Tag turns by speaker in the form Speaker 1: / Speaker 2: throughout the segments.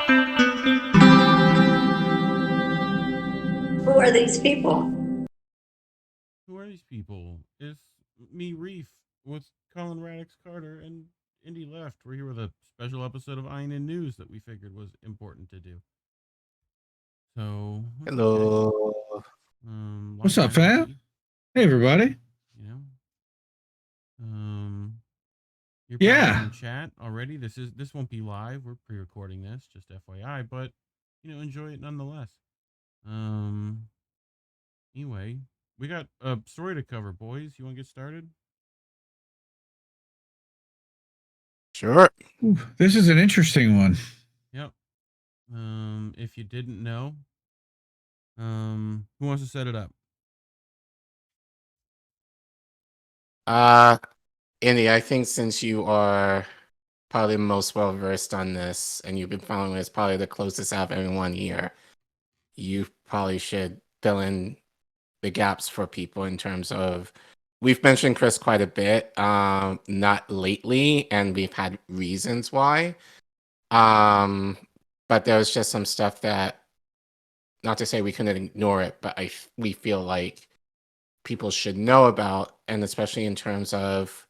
Speaker 1: Who are these people?
Speaker 2: Who are these people? It's me, Reef, with Collin Radix-Carter and Indy Left. We're here with a special episode of Iron in News that we figured was important to do. So, okay.
Speaker 3: Hello.
Speaker 2: Long
Speaker 4: What's up,
Speaker 2: time no
Speaker 4: fam?
Speaker 2: see,
Speaker 4: Hey, everybody.
Speaker 2: you know. Um, you're probably
Speaker 4: Yeah.
Speaker 2: in chat already. This won't be live. We're pre-recording this, just FYI, but enjoy it nonetheless. Um, anyway, we got a story to cover, boys. You want to get started?
Speaker 3: Sure.
Speaker 4: Ooh, this is an interesting one.
Speaker 2: Yep. If you didn't know, who wants to set it up?
Speaker 3: Andy, I think since you are probably the most well versed on this and you've been following this probably the closest out of everyone here, you probably should fill in the gaps for people in terms of we've mentioned Chris quite a bit, not lately, and we've had reasons why. But there was just some stuff that, not to say we couldn't ignore it, but we feel like people should know about, and especially in terms of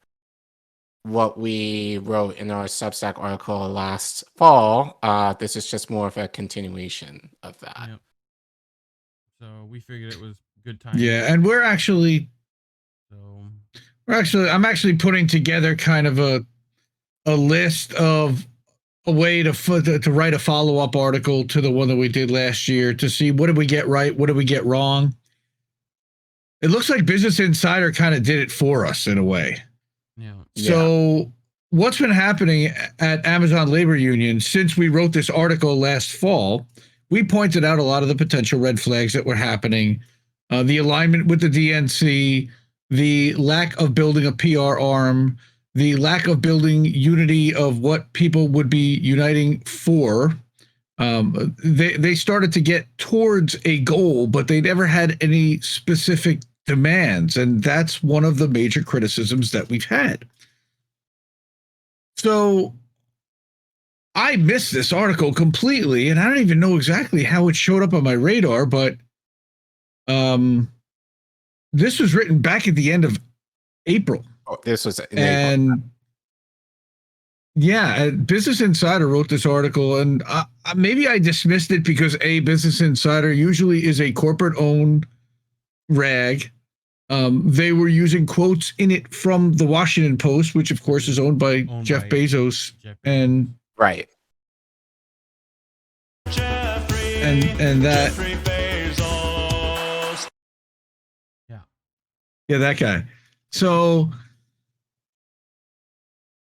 Speaker 3: what we wrote in our Substack article last fall. This is just more of a continuation of that.
Speaker 2: Yep. So we figured it was good time.
Speaker 4: Yeah, and I'm actually putting together kind of a list of a way to write a follow-up article to the one that we did last year to see what did we get right, what did we get wrong. It looks like Business Insider kind of did it for us in a way.
Speaker 2: Yeah.
Speaker 4: So what's been happening at Amazon Labor Union since we wrote this article last fall? We pointed out a lot of the potential red flags that were happening, the alignment with the DNC, the lack of building a PR arm, the lack of building unity of what people would be uniting for. They started to get towards a goal, but they never had any specific demands, and that's one of the major criticisms that we've had. So I missed this article completely, and I don't even know exactly how it showed up on my radar, but this was written back at the end of April.
Speaker 3: Oh, this was in
Speaker 4: and
Speaker 3: April.
Speaker 4: Yeah, Business Insider wrote this article, and maybe I dismissed it because Business Insider usually is a corporate-owned rag. They were using quotes in it from the Washington Post, which of course is owned by Jeff Bezos, and
Speaker 3: right.
Speaker 4: And that, yeah, that guy. So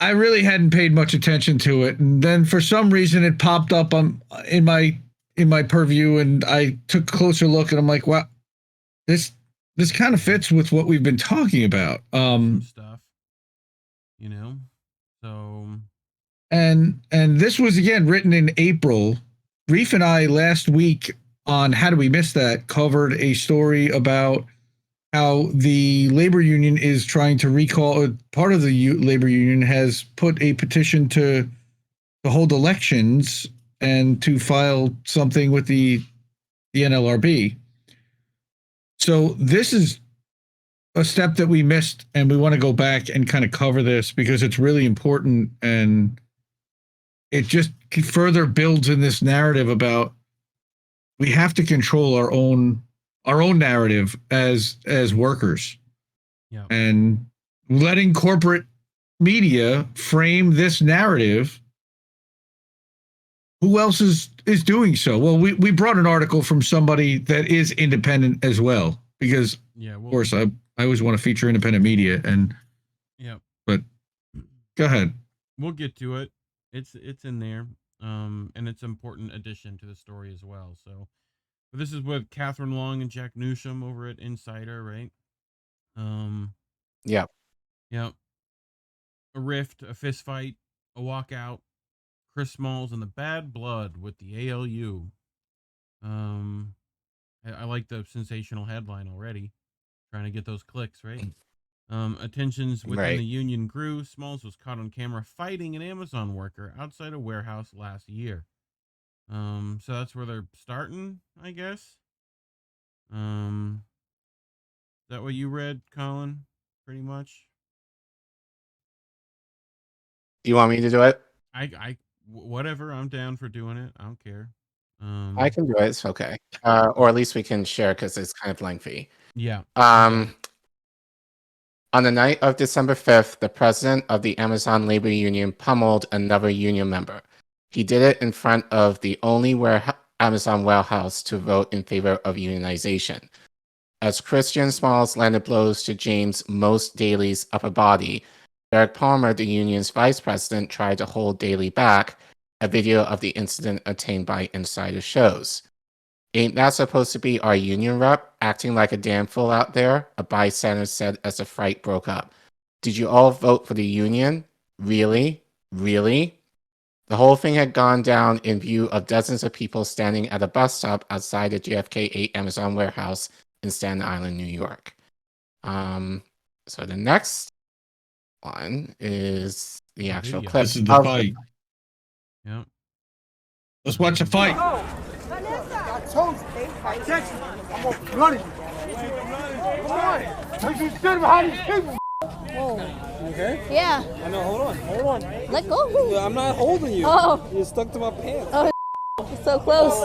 Speaker 4: I really hadn't paid much attention to it, and then for some reason it popped up in my purview, and I took a closer look, and I'm like, wow, this kind of fits with what we've been talking about.
Speaker 2: Stuff, so.
Speaker 4: And this was again written in April. Reef and I last week on How Do We Miss That covered a story about how the labor union is trying to recall. Part of the labor union has put a petition to hold elections and to file something with the NLRB. So this is a step that we missed, and we want to go back and kind of cover this because it's really important, and it just further builds in this narrative about we have to control our own narrative as workers.
Speaker 2: Yeah.
Speaker 4: And letting corporate media frame this narrative. Who else is doing so? Well, we brought an article from somebody that is independent as well, because of course I always want to feature independent media, and but go ahead.
Speaker 2: We'll get to it. It's in there. And it's an important addition to the story as well. So this is with Catherine Long and Jack Newsham over at Insider, right?
Speaker 3: Yeah.
Speaker 2: A rift, a fist fight, a walkout, Chris Smalls and the bad blood with the ALU. I like the sensational headline already. Trying to get those clicks, right? Attentions within the union grew. Smalls was caught on camera fighting an Amazon worker outside a warehouse last year. So that's where they're starting, I guess. Is that what you read, Colin? Pretty much.
Speaker 3: Do you want me to do it?
Speaker 2: Whatever. I'm down for doing it. I don't care.
Speaker 3: I can do it. It's okay. Or at least we can share because it's kind of lengthy.
Speaker 2: Yeah.
Speaker 3: On the night of December 5th, the president of the Amazon Labor Union pummeled another union member. He did it in front of the only Amazon warehouse to vote in favor of unionization. As Christian Smalls landed blows to James Most Daly's upper body, Derek Palmer, the union's vice president, tried to hold Daly back. A video of the incident obtained by Insider shows. Ain't that supposed to be our union rep acting like a damn fool out there? A bystander said as the fight broke up. Did you all vote for the union? Really? Really? The whole thing had gone down in view of dozens of people standing at a bus stop outside the JFK 8 Amazon warehouse in Staten Island, New York. So the next one is the actual
Speaker 2: video.
Speaker 3: clip.
Speaker 4: This is the fight.
Speaker 2: Yep.
Speaker 4: Let's watch the fight.
Speaker 5: I told you. I texted you. I'm gonna run it. Come on. Because you stood behind these people.
Speaker 6: Whoa.
Speaker 5: Okay?
Speaker 6: Yeah.
Speaker 5: I know. Hold on.
Speaker 6: Let go.
Speaker 5: I'm not holding you.
Speaker 6: Oh.
Speaker 5: You're stuck to my pants.
Speaker 6: Oh, it's so close.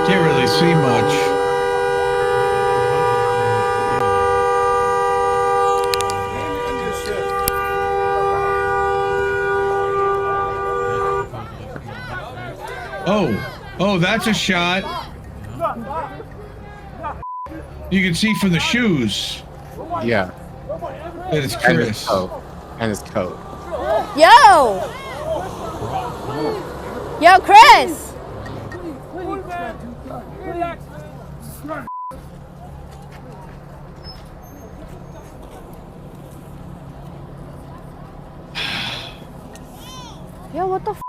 Speaker 4: Can't really see much. Oh, that's a shot. You can see from the shoes
Speaker 3: Yeah.
Speaker 4: that it's
Speaker 3: And his
Speaker 4: Chris.
Speaker 3: coat. And his coat.
Speaker 6: Yo. Yo, Chris. Yo, what the f?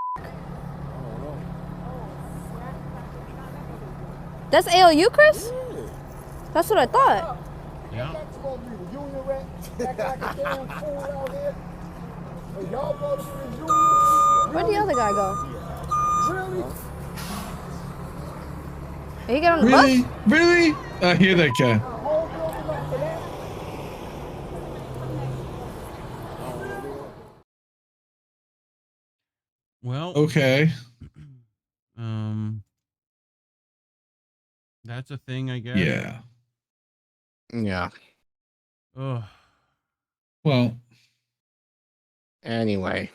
Speaker 6: That's ALU, Chris? That's what I thought.
Speaker 2: Yeah.
Speaker 6: Where'd the other guy go? Did he get on the
Speaker 4: Really?
Speaker 6: bus?
Speaker 4: Really? I hear that guy.
Speaker 2: Well.
Speaker 4: Okay.
Speaker 2: That's a thing, I guess.
Speaker 4: Yeah.
Speaker 3: Yeah.
Speaker 2: Ugh.
Speaker 4: Well,
Speaker 3: Anyway.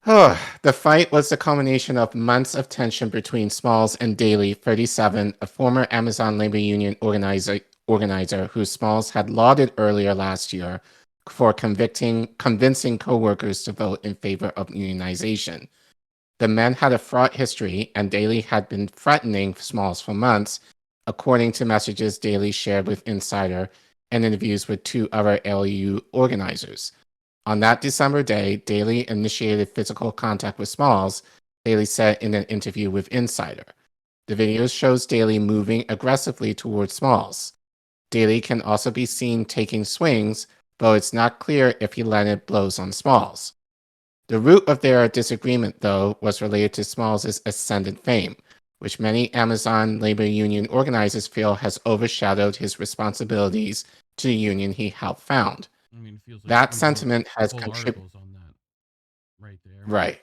Speaker 3: The fight was the culmination of months of tension between Smalls and Daly, 37, a former Amazon Labor Union organizer who Smalls had lauded earlier last year for convincing co-workers to vote in favor of unionization. The men had a fraught history, and Daly had been threatening Smalls for months, according to messages Daly shared with Insider and interviews with two other LU organizers. On that December day, Daly initiated physical contact with Smalls, Daly said in an interview with Insider. The video shows Daly moving aggressively towards Smalls. Daly can also be seen taking swings, though it's not clear if he landed blows on Smalls. The root of their disagreement, though, was related to Smalls' ascendant fame, which many Amazon Labor Union organizers feel has overshadowed his responsibilities to the union he helped found.
Speaker 2: I mean, it feels like
Speaker 3: That
Speaker 2: we wrote
Speaker 3: sentiment has
Speaker 2: whole
Speaker 3: contributed.
Speaker 2: articles on that right there.
Speaker 3: Right.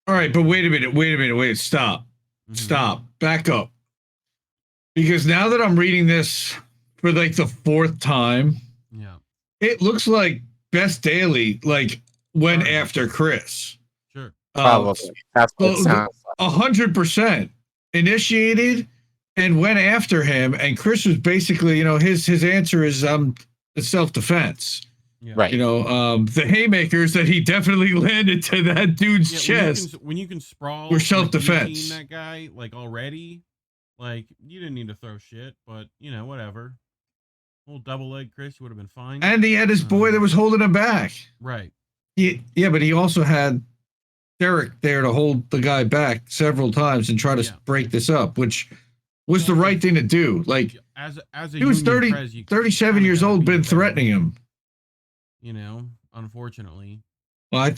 Speaker 4: all right, but wait a minute. Stop.
Speaker 2: Mhm.
Speaker 4: Stop. Back up. Because now that I'm reading this for like the fourth time,
Speaker 2: Yeah.
Speaker 4: it looks like Best Daily went
Speaker 2: Sorry.
Speaker 4: after Chris.
Speaker 2: Sure.
Speaker 3: Probably. That's what it
Speaker 4: well,
Speaker 3: sounds like.
Speaker 4: 100% initiated and went after him, and Chris was basically, his answer is it's self-defense.
Speaker 2: Yeah.
Speaker 3: Right.
Speaker 4: The haymakers that he definitely landed to that dude's
Speaker 2: Yeah,
Speaker 4: chest.
Speaker 2: when you can sprawl
Speaker 4: were
Speaker 2: or
Speaker 4: self-defense.
Speaker 2: guillotine that guy already, you didn't need to throw shit, but whatever. Whole double leg Chris would have been fine.
Speaker 4: And he had his boy that was holding him back.
Speaker 2: Right.
Speaker 4: Yeah, but he also had Derek there to hold the guy back several times and try to
Speaker 2: Yeah.
Speaker 4: break this up, which was the right thing to do. Like,
Speaker 2: as a
Speaker 4: he was
Speaker 2: union
Speaker 4: 30,
Speaker 2: pres, you
Speaker 4: 37
Speaker 2: kinda
Speaker 4: years
Speaker 2: gotta
Speaker 4: old,
Speaker 2: be
Speaker 4: been
Speaker 2: a better
Speaker 4: threatening
Speaker 2: leader,
Speaker 4: him.
Speaker 2: You know, unfortunately.
Speaker 4: Well,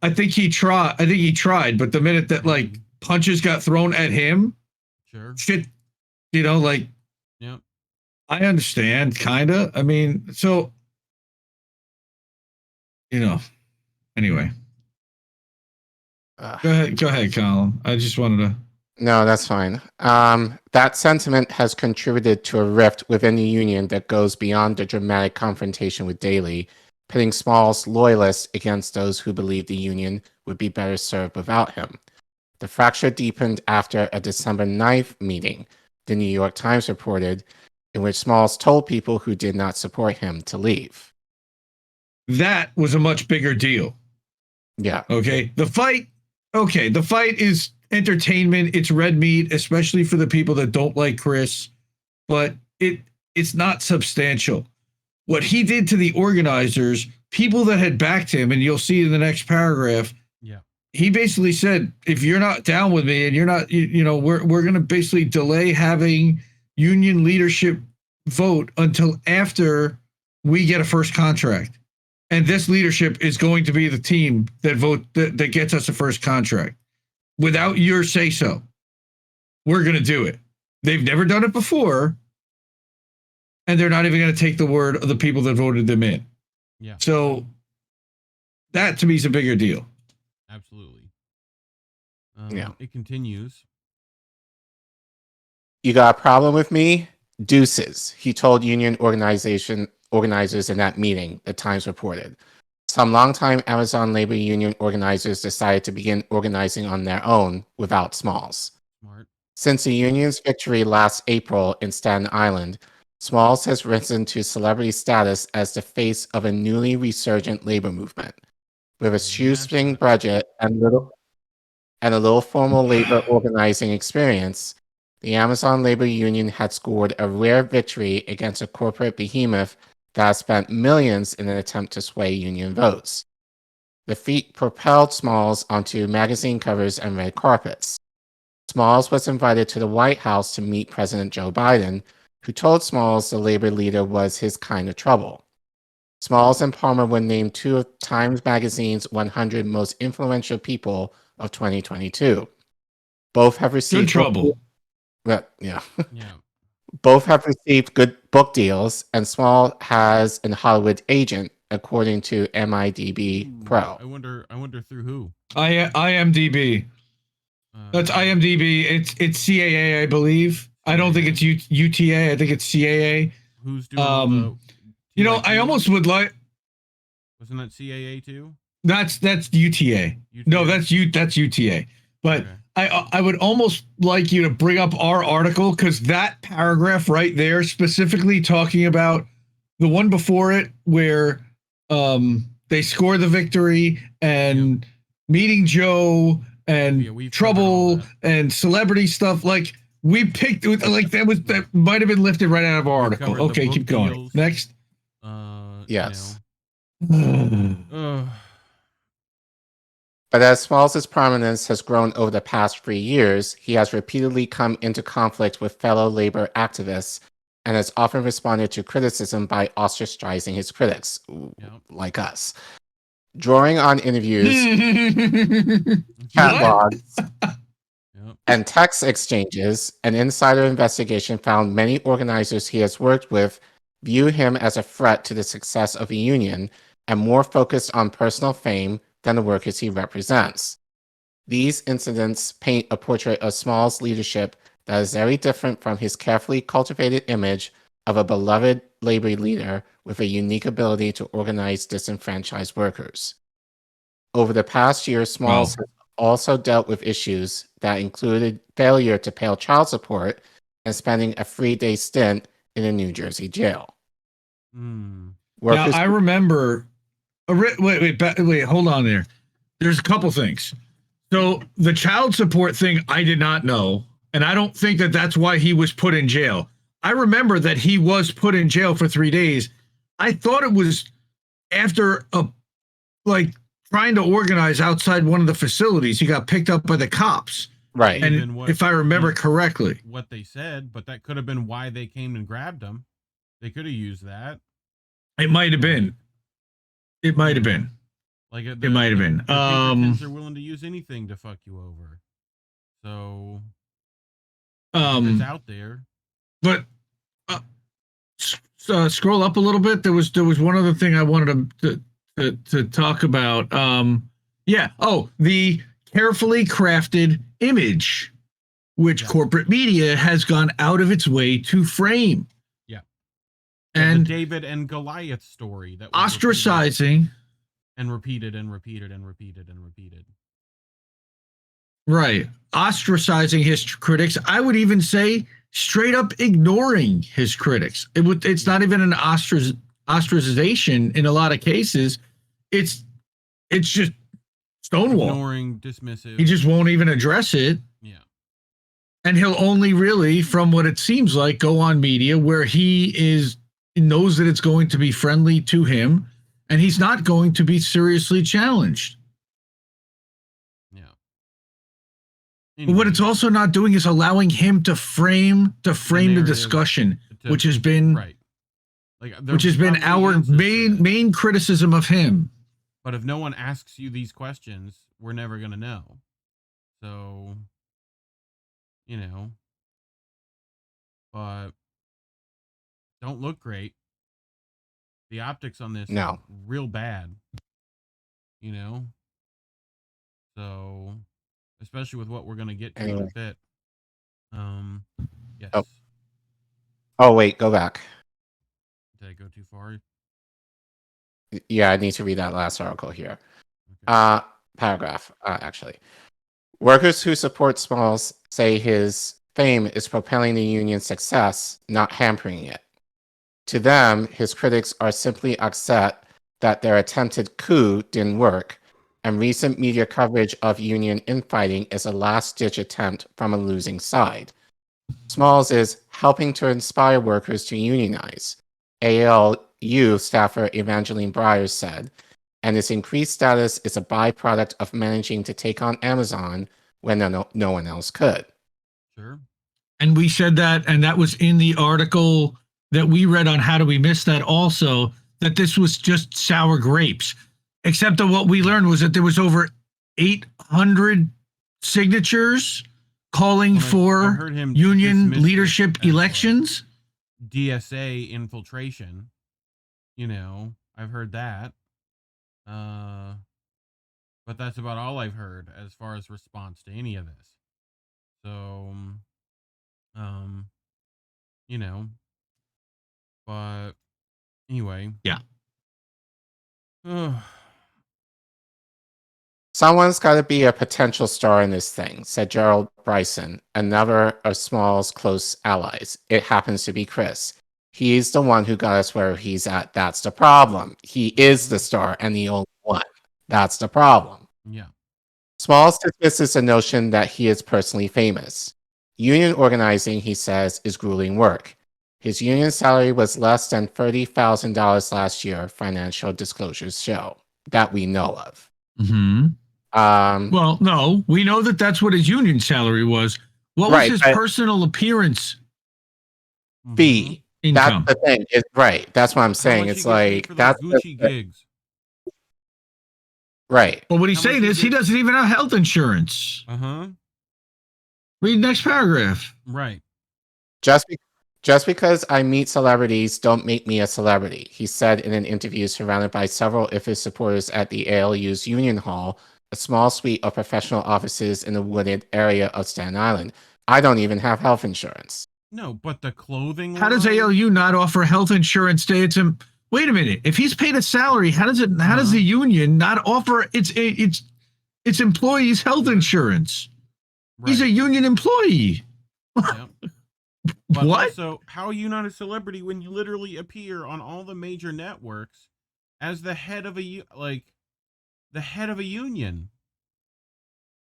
Speaker 4: I think he tried. I think he tried, but the minute that like punches got thrown at him,
Speaker 2: Sure.
Speaker 4: shit, you know, like,
Speaker 2: Yep.
Speaker 4: I understand, kind of. I mean, so, you know, anyway. Go ahead, Colin. I just wanted to.
Speaker 3: No, that's fine. That sentiment has contributed to a rift within the union that goes beyond the dramatic confrontation with Daley, pitting Small's loyalists against those who believe the union would be better served without him. The fracture deepened after a December 9th meeting, the New York Times reported, in which Smalls told people who did not support him to leave.
Speaker 4: That was a much bigger deal.
Speaker 3: Yeah.
Speaker 4: Okay. The fight is entertainment. It's red meat, especially for the people that don't like Chris, but it's not substantial. What he did to the organizers, people that had backed him, and you'll see in the next paragraph,
Speaker 2: Yeah.
Speaker 4: he basically said, if you're not down with me and you're not, we're going to basically delay having union leadership vote until after we get a first contract. And this leadership is going to be the team that gets us a first contract. Without your say so, we're going to do it. They've never done it before. And they're not even going to take the word of the people that voted them in.
Speaker 2: Yeah.
Speaker 4: So that to me is a bigger deal.
Speaker 2: Absolutely.
Speaker 3: Yeah.
Speaker 2: It continues.
Speaker 3: You got a problem with me? Deuces, he told union organizers in that meeting, the Times reported. Some longtime Amazon labor union organizers decided to begin organizing on their own without Smalls.
Speaker 2: Smart.
Speaker 3: Since the union's victory last April in Staten Island, Smalls has risen to celebrity status as the face of a newly resurgent labor movement. With a shoestring budget and a little formal labor organizing experience, the Amazon labor union had scored a rare victory against a corporate behemoth that has spent millions in an attempt to sway union votes. The feat propelled Smalls onto magazine covers and red carpets. Smalls was invited to the White House to meet President Joe Biden, who told Smalls the labor leader was his kind of trouble. Smalls and Palmer were named two of Times Magazine's 100 most influential people of 2022. Both have received
Speaker 4: Good trouble.
Speaker 3: Yeah.
Speaker 2: Yeah.
Speaker 3: Both have received good book deals, and Small has a Hollywood agent, according to MIDB Pro.
Speaker 2: I wonder through who.
Speaker 4: IMDb. That's IMDb. It's CAA, I believe. I don't think it's UTA. I think it's CAA.
Speaker 2: Who's doing all the
Speaker 4: I almost would like.
Speaker 2: Wasn't that CAA too?
Speaker 4: That's UTA. No, that's UTA. But
Speaker 2: Okay.
Speaker 4: I would almost like you to bring up our article, because that paragraph right there, specifically talking about the one before it, where they score the victory and meeting Joe and
Speaker 2: we've
Speaker 4: trouble
Speaker 2: covered all
Speaker 4: and celebrity stuff. Like, we picked like that might have been lifted right out of our
Speaker 2: We
Speaker 4: article.
Speaker 2: covered the
Speaker 4: Okay,
Speaker 2: book
Speaker 4: keep going.
Speaker 2: deals.
Speaker 4: Next.
Speaker 3: Yes.
Speaker 2: But
Speaker 3: But as Smalls' prominence has grown over the past 3 years, he has repeatedly come into conflict with fellow labor activists and has often responded to criticism by ostracizing his critics, like us. Drawing on interviews, catalogs, and text exchanges, an insider investigation found many organizers he has worked with view him as a threat to the success of the union and more focused on personal fame than the workers he represents. These incidents paint a portrait of Small's leadership that is very different from his carefully cultivated image of a beloved labor leader with a unique ability to organize disenfranchised workers. Over the past year, Smalls has also dealt with issues that included failure to pay child support and spending a 3-day stint in a New Jersey jail.
Speaker 4: Now, I remember. Wait, hold on there. There's a couple things. So the child support thing, I did not know. And I don't think that that's why he was put in jail. I remember that he was put in jail for 3 days. I thought it was after trying to organize outside one of the facilities. He got picked up by the cops.
Speaker 3: Right.
Speaker 4: And
Speaker 2: even what,
Speaker 4: if I remember
Speaker 2: you know,
Speaker 4: correctly,
Speaker 2: what they said, but that could have been why they came and grabbed him. They could have used that.
Speaker 4: it might have been. It might have been.
Speaker 2: Like
Speaker 4: It might have been.
Speaker 2: The Pinkertons are willing to use anything to fuck you over. So it's out there.
Speaker 4: But scroll up a little bit. There was one other thing I wanted to talk about. Yeah. Oh, the carefully crafted image, which corporate media has gone out of its way to frame.
Speaker 2: Yeah.
Speaker 4: And
Speaker 2: the David and Goliath story that was
Speaker 4: ostracizing
Speaker 2: repeated and repeated and repeated and repeated.
Speaker 4: Right. Ostracizing his critics. I would even say straight up ignoring his critics. It's not even an ostracization in a lot of cases. It's just stonewall.
Speaker 2: Ignoring, dismissive.
Speaker 4: He just won't even address it.
Speaker 2: Yeah.
Speaker 4: And he'll only really, from what it seems like, go on media where he knows that it's going to be friendly to him and he's not going to be seriously challenged.
Speaker 2: Anyway,
Speaker 4: what it's also not doing is allowing him to frame the discussion, which has been which has been our main criticism of him.
Speaker 2: But if no one asks you these questions, we're never gonna know. So, but don't look great. The optics on this are real bad. So. Especially with what we're going to get to in a bit. Yes.
Speaker 3: Oh, wait, go back.
Speaker 2: Did I go too far?
Speaker 3: Yeah, I need to read that last article here. Okay. Paragraph, actually. Workers who support Smalls say his fame is propelling the union's success, not hampering it. To them, his critics are simply upset that their attempted coup didn't work, and recent media coverage of union infighting is a last-ditch attempt from a losing side. Smalls is helping to inspire workers to unionize, ALU staffer Evangeline Breyer said, and its increased status is a byproduct of managing to take on Amazon when no one else could.
Speaker 2: Sure.
Speaker 4: And we said that, and that was in the article that we read on How Do We Miss That also, that this was just sour grapes. Except that what we learned was that there was over 800 signatures calling for union leadership elections.
Speaker 2: DSA infiltration. I've heard that. But that's about all I've heard as far as response to any of this. So, but anyway.
Speaker 4: Yeah.
Speaker 3: Someone's got to be a potential star in this thing, said Gerald Bryson, another of Small's close allies. It happens to be Chris. He's the one who got us where he's at. That's the problem. He is the star and the only one. That's the problem.
Speaker 2: Yeah.
Speaker 3: Smalls dismisses the notion that he is personally famous. Union organizing, he says, is grueling work. His union salary was less than $30,000 last year, financial disclosures show, that we know of.
Speaker 4: Mm-hmm. Well, no, we know that that's what his union salary was. What was his personal appearance
Speaker 3: fee?
Speaker 4: Income?
Speaker 3: That's the thing. It's right. That's what I'm saying. It's like that's
Speaker 2: Gucci gigs.
Speaker 3: Right.
Speaker 4: But what he's saying is he doesn't even have health insurance. Read next paragraph.
Speaker 2: Right.
Speaker 3: Just because I meet celebrities don't make me a celebrity, he said in an interview surrounded by several of his supporters at the ALU's Union Hall, a small suite of professional offices in the wooded area of Staten Island. I don't even have health insurance.
Speaker 2: No, but the clothing.
Speaker 4: How does ALU not offer health insurance to its? Wait a minute. If he's paid a salary, how does the union not offer its employees health insurance? Right. He's a union employee.
Speaker 2: Yep. But
Speaker 4: what?
Speaker 2: Also, how are you not a celebrity when you literally appear on all the major networks as the head of a union?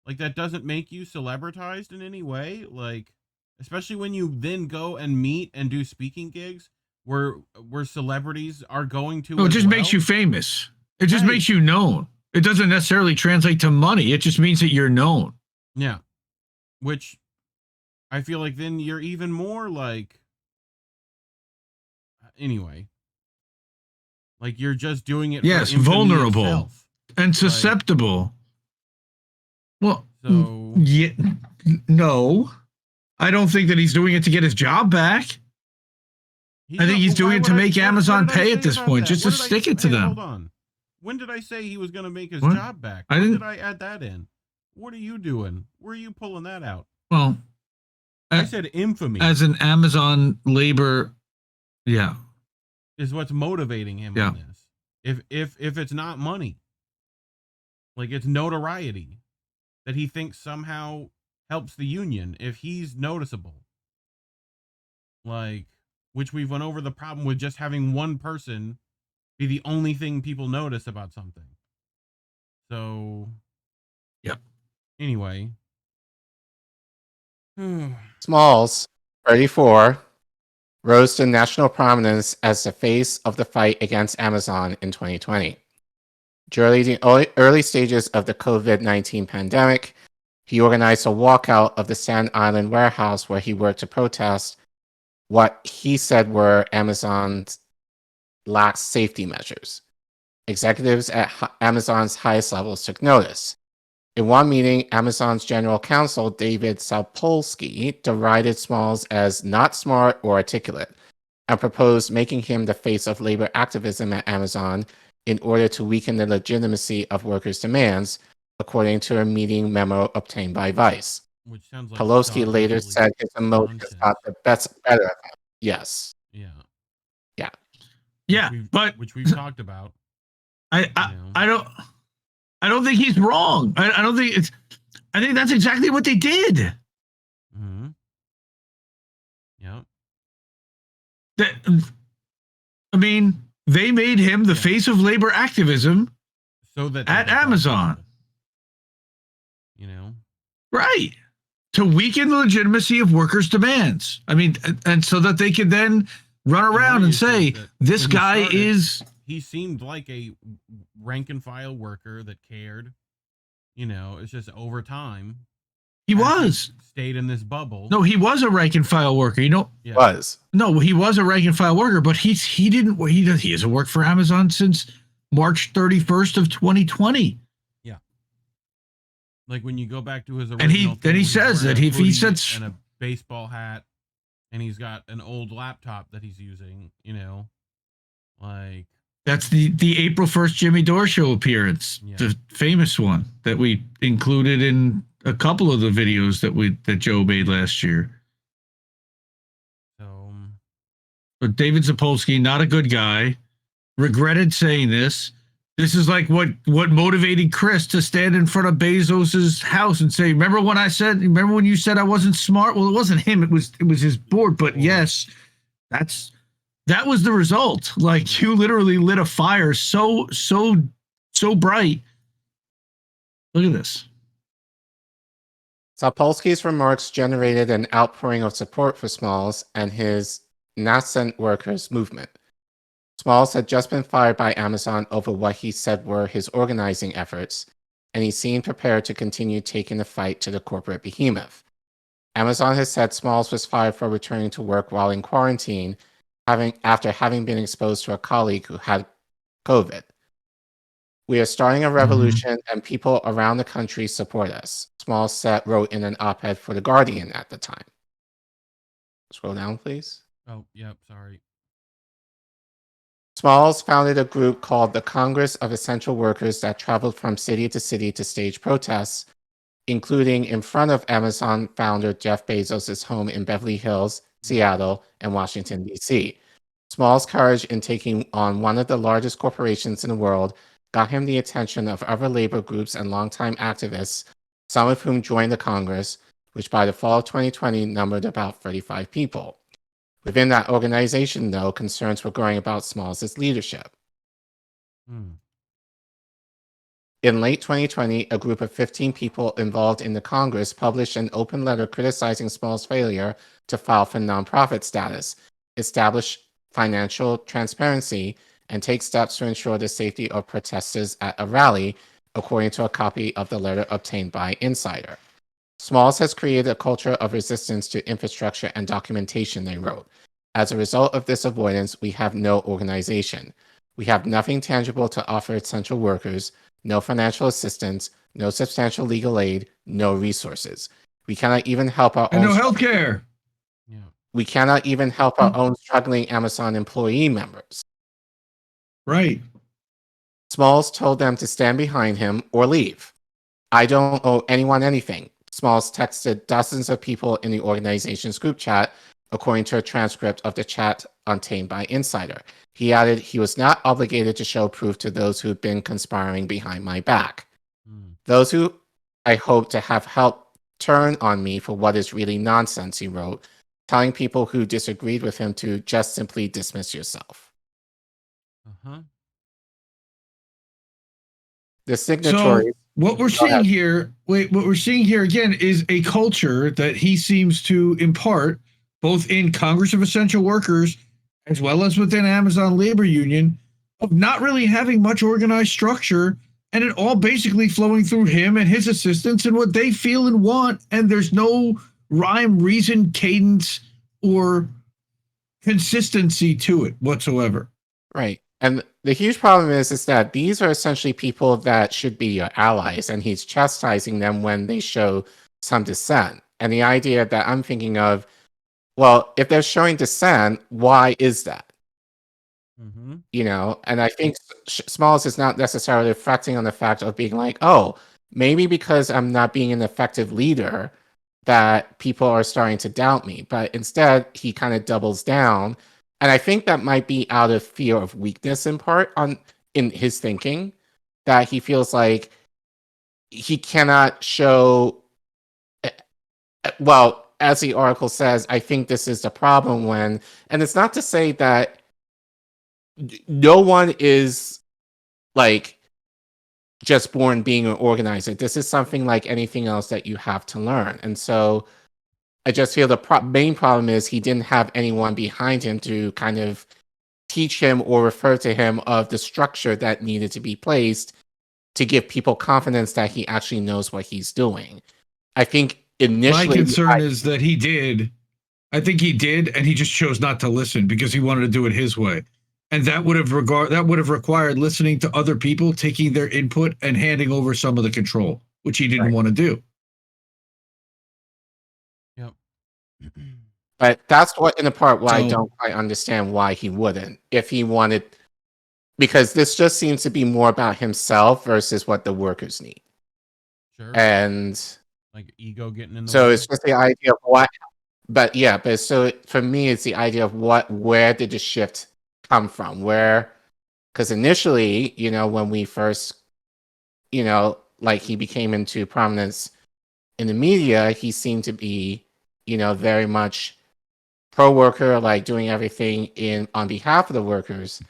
Speaker 2: Like, that doesn't make you celebritized in any way? Like, especially when you then go and meet and do speaking gigs where celebrities are going to.
Speaker 4: No, it just makes you famous. It just makes you known. It doesn't necessarily translate to money. It just means that you're known.
Speaker 2: Yeah. which I feel like then you're even more like, anyway, like you're just doing it.
Speaker 4: Yes,
Speaker 2: for infamy
Speaker 4: vulnerable
Speaker 2: itself.
Speaker 4: and
Speaker 2: Like,
Speaker 4: susceptible. Well,
Speaker 2: so
Speaker 4: yeah, no, I don't think that he's doing it to get his job back. I think he's doing it to make Amazon pay at this point, just to stick it to them.
Speaker 2: Hold on. When did I say he was going to make his
Speaker 4: What?
Speaker 2: job back?
Speaker 4: I
Speaker 2: When
Speaker 4: didn't-
Speaker 2: did I add that in? What are you doing? Where are you pulling that out?
Speaker 4: Well,
Speaker 2: I said infamy
Speaker 4: as an Amazon labor, yeah,
Speaker 2: is what's motivating him
Speaker 4: Yeah.
Speaker 2: on this. If it's not money, like it's notoriety that he thinks somehow helps the union, if he's noticeable, like, which we've went over the problem with just having one person be the only thing people notice about something. So,
Speaker 4: Yep.
Speaker 2: Anyway.
Speaker 3: Smalls, 34, rose to national prominence as the face of the fight against Amazon in 2020. During the early stages of the COVID-19 pandemic, he organized a walkout of the Staten Island warehouse where he worked to protest what he said were Amazon's lax safety measures. Executives at Amazon's highest levels took notice. In one meeting, Amazon's general counsel, David Sapolsky, derided Smalls as not smart or articulate and proposed making him the face of labor activism at Amazon in order to weaken the legitimacy of workers' demands, according to a meeting memo obtained by Vice.
Speaker 2: Which sounds like
Speaker 3: Pelosi later
Speaker 2: dog-whistly
Speaker 3: said his emotions
Speaker 2: nonsense.
Speaker 3: got the better of him. Yes.
Speaker 2: Yeah.
Speaker 3: Yeah.
Speaker 4: yeah, but
Speaker 2: which we've talked about.
Speaker 4: I don't think he's wrong. I don't think it's. I think that's exactly what they did.
Speaker 2: Mm-hmm. Yeah.
Speaker 4: I mean, they made him the face of labor activism
Speaker 2: So that
Speaker 4: at Amazon.
Speaker 2: You know.
Speaker 4: Right. To weaken the legitimacy of workers' demands. I mean, and so that they could then run around and say, this guy is.
Speaker 2: He seemed like a rank and file worker that cared. You know, it's just over time.
Speaker 4: He was.
Speaker 2: Stayed in this bubble.
Speaker 4: No, he was a rank and file worker. You know,
Speaker 2: Yeah.
Speaker 3: Was.
Speaker 4: no, he was a rank and file worker, but he hasn't worked for Amazon since March 31st of 2020.
Speaker 2: Like when you go back to his original
Speaker 4: And he
Speaker 2: thing
Speaker 4: then he
Speaker 2: where he's
Speaker 4: says
Speaker 2: wearing
Speaker 4: that
Speaker 2: a
Speaker 4: if he
Speaker 2: hoodie
Speaker 4: says
Speaker 2: and a baseball hat, and he's got an old laptop that he's using, you know, like
Speaker 4: that's the April 1st Jimmy Dore show appearance,
Speaker 2: Yeah.
Speaker 4: the famous one that we included in a couple of the videos that Joe made last year.
Speaker 2: so.
Speaker 4: But David Zapolsky, not a good guy, regretted saying this. This is like what motivated Chris to stand in front of Bezos's house and say, remember when you said I wasn't smart? Well, it wasn't him. It was his board. But yes, that was the result. Like you literally lit a fire so bright. Look at this.
Speaker 3: Sapolsky's remarks generated an outpouring of support for Smalls and his nascent workers movement. Smalls had just been fired by Amazon over what he said were his organizing efforts, and he seemed prepared to continue taking the fight to the corporate behemoth. Amazon has said Smalls was fired for returning to work while in quarantine, after having been exposed to a colleague who had COVID. We are starting a revolution, and people around the country support us, Smalls wrote in an op-ed for The Guardian at the time. Scroll down, please.
Speaker 2: Oh, yep. Sorry.
Speaker 3: Smalls founded a group called the Congress of Essential Workers that traveled from city to stage protests, including in front of Amazon founder Jeff Bezos' home in Beverly Hills, Seattle, and Washington, D.C. Smalls' courage in taking on one of the largest corporations in the world got him the attention of other labor groups and longtime activists, some of whom joined the Congress, which by the fall of 2020 numbered about 35 people. Within that organization, though, concerns were growing about Smalls' leadership. In late 2020, a group of 15 people involved in the Congress published an open letter criticizing Smalls' failure to file for nonprofit status, establish financial transparency, and take steps to ensure the safety of protesters at a rally, according to a copy of the letter obtained by Insider. Smalls has created a culture of resistance to infrastructure and documentation, they wrote. As a result of this avoidance, we have no organization. We have nothing tangible to offer essential workers, no financial assistance, no substantial legal aid, no resources. We cannot even help our
Speaker 4: And
Speaker 3: own
Speaker 4: no healthcare.
Speaker 2: Yeah.
Speaker 3: we cannot even help our own struggling Amazon employee members.
Speaker 4: Right.
Speaker 3: Smalls told them to stand behind him or leave. I don't owe anyone anything. Smalls texted dozens of people in the organization's group chat, according to a transcript of the chat obtained by Insider. He added he was not obligated to show proof to those who'd been conspiring behind my back. Those who I hope to have helped turn on me for what is really nonsense, he wrote, telling people who disagreed with him to just simply dismiss yourself.
Speaker 2: Uh-huh.
Speaker 3: The signatories.
Speaker 4: So what we're seeing here, what we're seeing here again is a culture that he seems to impart both in Congress of Essential Workers as well as within Amazon Labor Union of not really having much organized structure, and it all basically flowing through him and his assistants and what they feel and want, and there's no rhyme, reason, cadence, or consistency to it whatsoever.
Speaker 3: Right. And the huge problem is that these are essentially people that should be your allies, and he's chastising them when they show some dissent. And the idea that I'm thinking of, well, if they're showing dissent, why is that?
Speaker 2: Mm-hmm.
Speaker 3: You know, and I think Smalls is not necessarily reflecting on the fact of being like, oh, maybe because I'm not being an effective leader that people are starting to doubt me. But instead, he kind of doubles down. And I think that might be out of fear of weakness in part in his thinking, that he feels like he cannot show, well, as the article says, I think this is the problem when, and it's not to say that no one is like just born being an organizer. This is something like anything else that you have to learn. And so I just feel the main problem is he didn't have anyone behind him to kind of teach him or refer to him of the structure that needed to be placed to give people confidence that he actually knows what he's doing. I think initially...
Speaker 4: My concern is that he did. I think he did, and he just chose not to listen because he wanted to do it his way. And that would have required listening to other people, taking their input, and handing over some of the control, which he didn't want to do.
Speaker 2: Yep.
Speaker 3: But that's what, in the part, why I don't quite understand why he wouldn't. If he wanted, because this just seems to be more about himself versus what the workers need.
Speaker 2: Sure.
Speaker 3: And
Speaker 2: like ego getting in the
Speaker 3: so
Speaker 2: way.
Speaker 3: it's just the idea of what, but yeah, but so for me, it's the idea of where did the shift come from? Because initially, you know, when we first, you know, like he became into prominence in the media, he seemed to be, you know, very much pro-worker, like doing everything on behalf of the workers.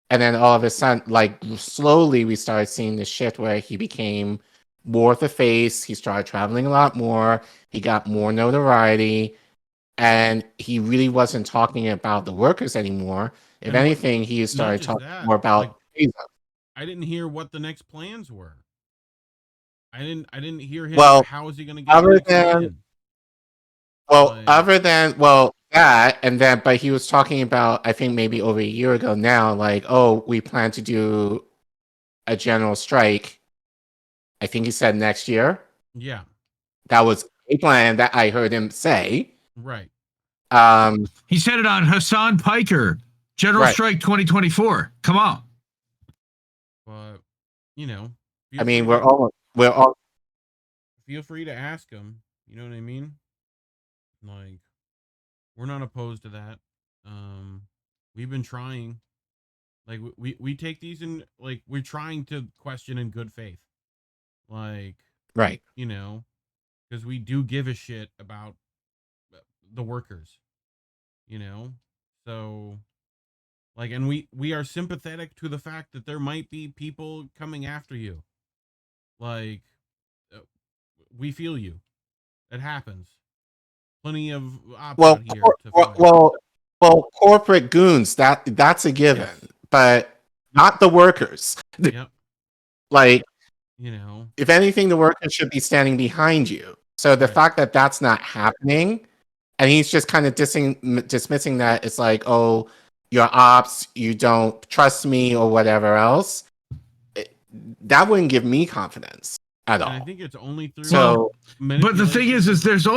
Speaker 3: And then all of a sudden, like slowly we started seeing the shift where he became more of the face. He started traveling a lot more. He got more notoriety. And he really wasn't talking about the workers anymore. If anything, he started talking more about Bezos.
Speaker 2: I didn't hear what the next plans were. I didn't hear him.
Speaker 3: Well,
Speaker 2: how is he going to get the next plan?
Speaker 3: Well, other than that, and then, but he was talking about, I think maybe over a year ago now, like, oh, we plan to do a general strike. I think he said next year.
Speaker 2: Yeah,
Speaker 3: that was a plan that I heard him say.
Speaker 2: Right.
Speaker 4: He said it on Hassan Piker, General Strike 2024. Come on.
Speaker 2: But you know,
Speaker 3: I mean, we're all.
Speaker 2: Feel free to ask him. You know what I mean? Like, we're not opposed to that. We've been trying. Like, we take these in, like, we're trying to question in good faith. Like,
Speaker 3: right.
Speaker 2: You know, because we do give a shit about the workers, you know? So, like, and we are sympathetic to the fact that there might be people coming after you. Like, we feel you. It happens. Plenty of
Speaker 3: well,
Speaker 2: here to find.
Speaker 3: well, corporate goons, that's a given, but not the workers.
Speaker 2: Yep.
Speaker 3: Like,
Speaker 2: you know,
Speaker 3: if anything, the workers should be standing behind you. So the
Speaker 2: Right.
Speaker 3: fact that that's not happening, and he's just kind of dismissing that it's like, oh, your ops, you don't trust me or whatever else, that wouldn't give me confidence at all.
Speaker 2: And I think it's only through
Speaker 3: So,
Speaker 4: But the thing is
Speaker 2: manipulation
Speaker 4: there's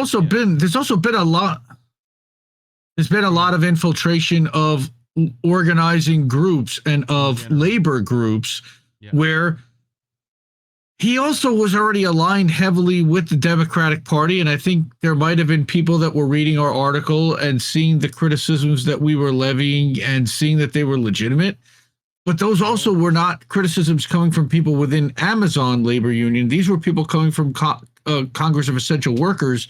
Speaker 4: also been a lot. There's been a lot of infiltration of organizing groups and of
Speaker 2: general.
Speaker 4: labor groups
Speaker 2: Yeah.
Speaker 4: where he also was already aligned heavily with the Democratic Party. And I think there might have been people that were reading our article and seeing the criticisms that we were levying and seeing that they were legitimate. But those also were not criticisms coming from people within Amazon labor union. These were people coming from Congress of Essential Workers,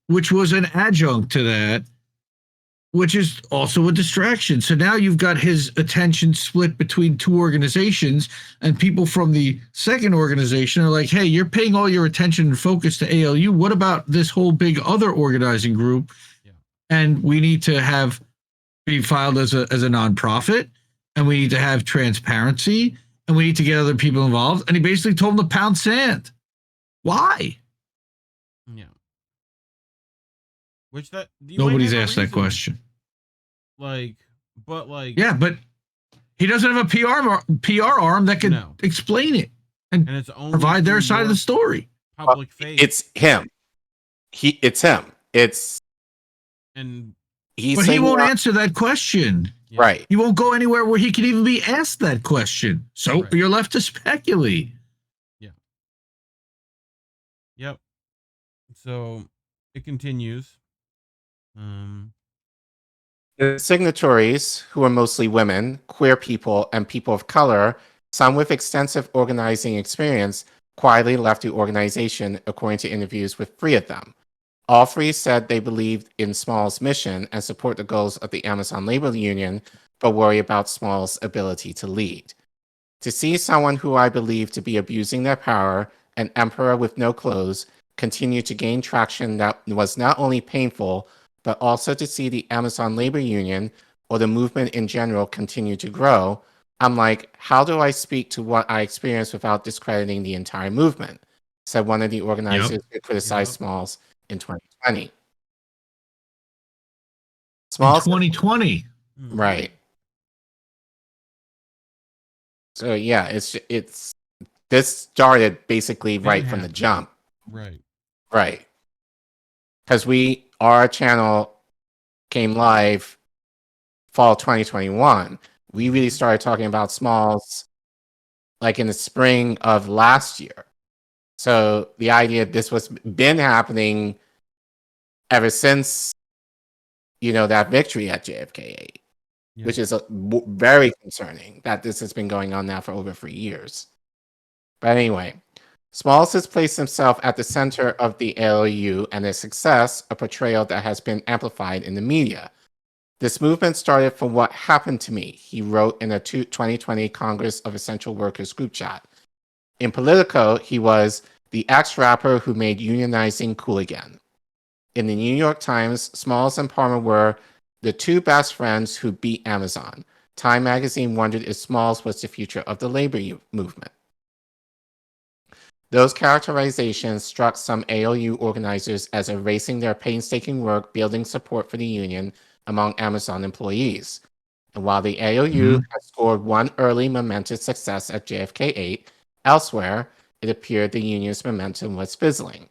Speaker 4: which was an adjunct to that, which is also a distraction. So now you've got his attention split between two organizations, and people from the second organization are like, hey, you're paying all your attention and focus to ALU. What about this whole big other organizing group?
Speaker 2: Yeah.
Speaker 4: And we need to be filed as a nonprofit, and we need to have transparency, and we need to get other people involved. And he basically told them to pound sand. Why?
Speaker 2: Yeah. Which that
Speaker 4: Nobody's asked that question.
Speaker 2: Like, but like,
Speaker 4: yeah, but he doesn't have a PR arm that can explain it and
Speaker 2: it's only
Speaker 4: provide their side of the story.
Speaker 2: Public face.
Speaker 3: it's him. It's him.
Speaker 2: And
Speaker 4: but he won't answer that question.
Speaker 2: Yeah.
Speaker 3: Right.
Speaker 4: He won't go anywhere where he can even be asked that question. So
Speaker 2: Right.
Speaker 4: you're left to speculate.
Speaker 2: Yeah. Yep. So it continues.
Speaker 3: The signatories, who are mostly women, queer people, and people of color, some with extensive organizing experience, quietly left the organization, according to interviews with 3 of them. All 3 said they believed in Small's mission and support the goals of the Amazon Labor Union, but worry about Small's ability to lead. To see someone who I believe to be abusing their power, an emperor with no clothes, continue to gain traction that was not only painful, but also to see the Amazon Labor Union or the movement in general continue to grow, I'm like, how do I speak to what I experienced without discrediting the entire movement? Said one of the organizers who criticized Smalls in 2020.
Speaker 4: Smalls in 2020.
Speaker 3: Right. So yeah, it's this started basically right from the jump.
Speaker 2: Right.
Speaker 3: Right. Because our channel came live fall 2021. We really started talking about Smalls like in the spring of last year. So the idea this was been happening ever since, that victory at JFK8, which is very concerning that this has been going on now for over 3 years. But anyway, Smalls has placed himself at the center of the ALU and its success, a portrayal that has been amplified in the media. This movement started from what happened to me, he wrote in a 2020 Congress of Essential Workers group chat. In Politico, he was the ex-rapper who made unionizing cool again. In the New York Times, Smalls and Palmer were the 2 best friends who beat Amazon. Time magazine wondered if Smalls was the future of the labor movement. Those characterizations struck some ALU organizers as erasing their painstaking work building support for the union among Amazon employees. And while the ALU has scored one early momentous success at JFK8, elsewhere, it appeared the union's momentum was fizzling.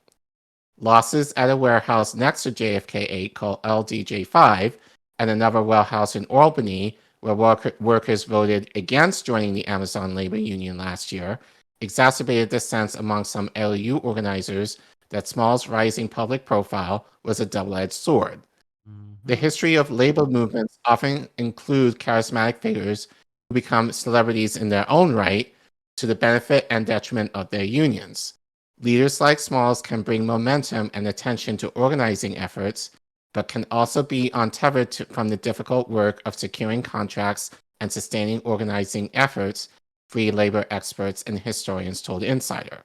Speaker 3: Losses at a warehouse next to JFK8 called LDJ5 and another warehouse in Albany, where workers voted against joining the Amazon labor union last year, exacerbated the sense among some ALU organizers that Small's rising public profile was a double-edged sword. The history of labor movements often include charismatic figures who become celebrities in their own right to the benefit and detriment of their unions. Leaders like Smalls can bring momentum and attention to organizing efforts, but can also be untethered from the difficult work of securing contracts and sustaining organizing efforts, free labor experts and historians told Insider.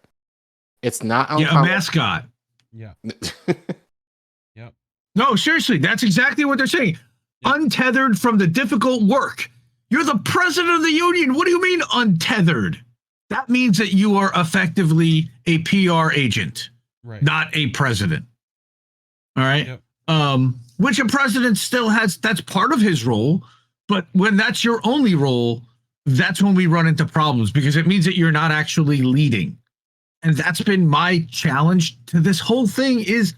Speaker 3: It's not uncommon.
Speaker 4: A mascot.
Speaker 2: Yeah. Yep.
Speaker 4: No, seriously, that's exactly what they're saying. Yep. Untethered from the difficult work. You're the president of the union. What do you mean untethered? That means that you are effectively a PR agent.
Speaker 2: Right.
Speaker 4: not a president. All right.
Speaker 2: Yep.
Speaker 4: Which a president still has, that's part of his role. But when that's your only role, that's when we run into problems because it means that you're not actually leading. And that's been my challenge to this whole thing is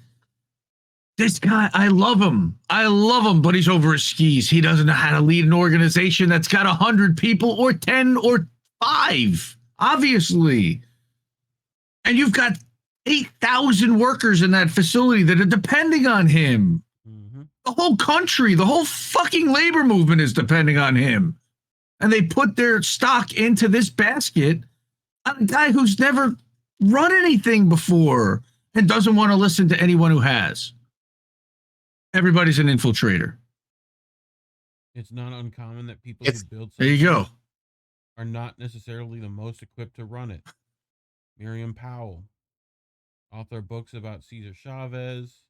Speaker 4: this guy, I love him. But he's over his skis. He doesn't know how to lead an organization that's got 100 people or 10 or 5, obviously. And you've got 8,000 workers in that facility that are depending on him.
Speaker 2: Mm-hmm.
Speaker 4: The whole country, the whole fucking labor movement is depending on him. And they put their stock into this basket on a guy who's never run anything before and doesn't want to listen to anyone who has. Everybody's an infiltrator.
Speaker 2: It's not uncommon that people
Speaker 3: It's-
Speaker 2: who build
Speaker 4: There you go.
Speaker 2: are not necessarily the most equipped to run it. Miriam Powell, author of books about Cesar Chavez,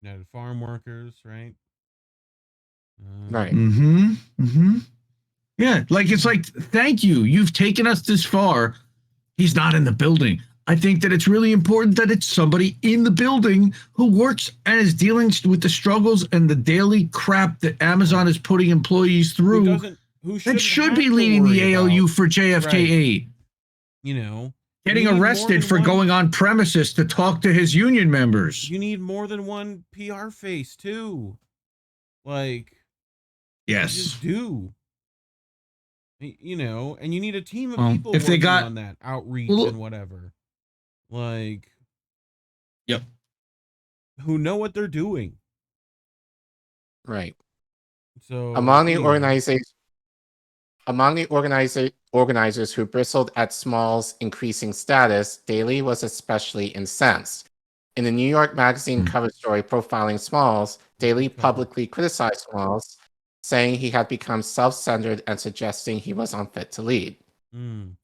Speaker 2: United Farm Workers, right?
Speaker 3: Right.
Speaker 4: Yeah, like it's like, thank you. You've taken us this far. He's not in the building. I think that it's really important that it's somebody in the building who works and is dealing with the struggles and the daily crap that Amazon is putting employees through.
Speaker 2: Who
Speaker 4: That should be leading the ALU for JFK8.
Speaker 2: You know,
Speaker 4: Getting
Speaker 2: you need more
Speaker 4: arrested
Speaker 2: than
Speaker 4: for
Speaker 2: one-
Speaker 4: going on premises to talk to his union members.
Speaker 2: You need more than one PR face too. Like, you
Speaker 4: Yes.
Speaker 2: just do. You know, and you need a team of
Speaker 4: Well,
Speaker 2: people
Speaker 4: if they
Speaker 2: working
Speaker 4: got-
Speaker 2: on that outreach
Speaker 4: Well,
Speaker 2: and whatever. Like,
Speaker 4: Yep.
Speaker 2: who know what they're doing.
Speaker 3: Right.
Speaker 2: So
Speaker 3: Among the
Speaker 2: anyway.
Speaker 3: organizers who bristled at Small's increasing status, Daley was especially incensed. In the New York Magazine cover story profiling Smalls, Daley publicly criticized Smalls, saying he had become self-centered and suggesting he was unfit to lead.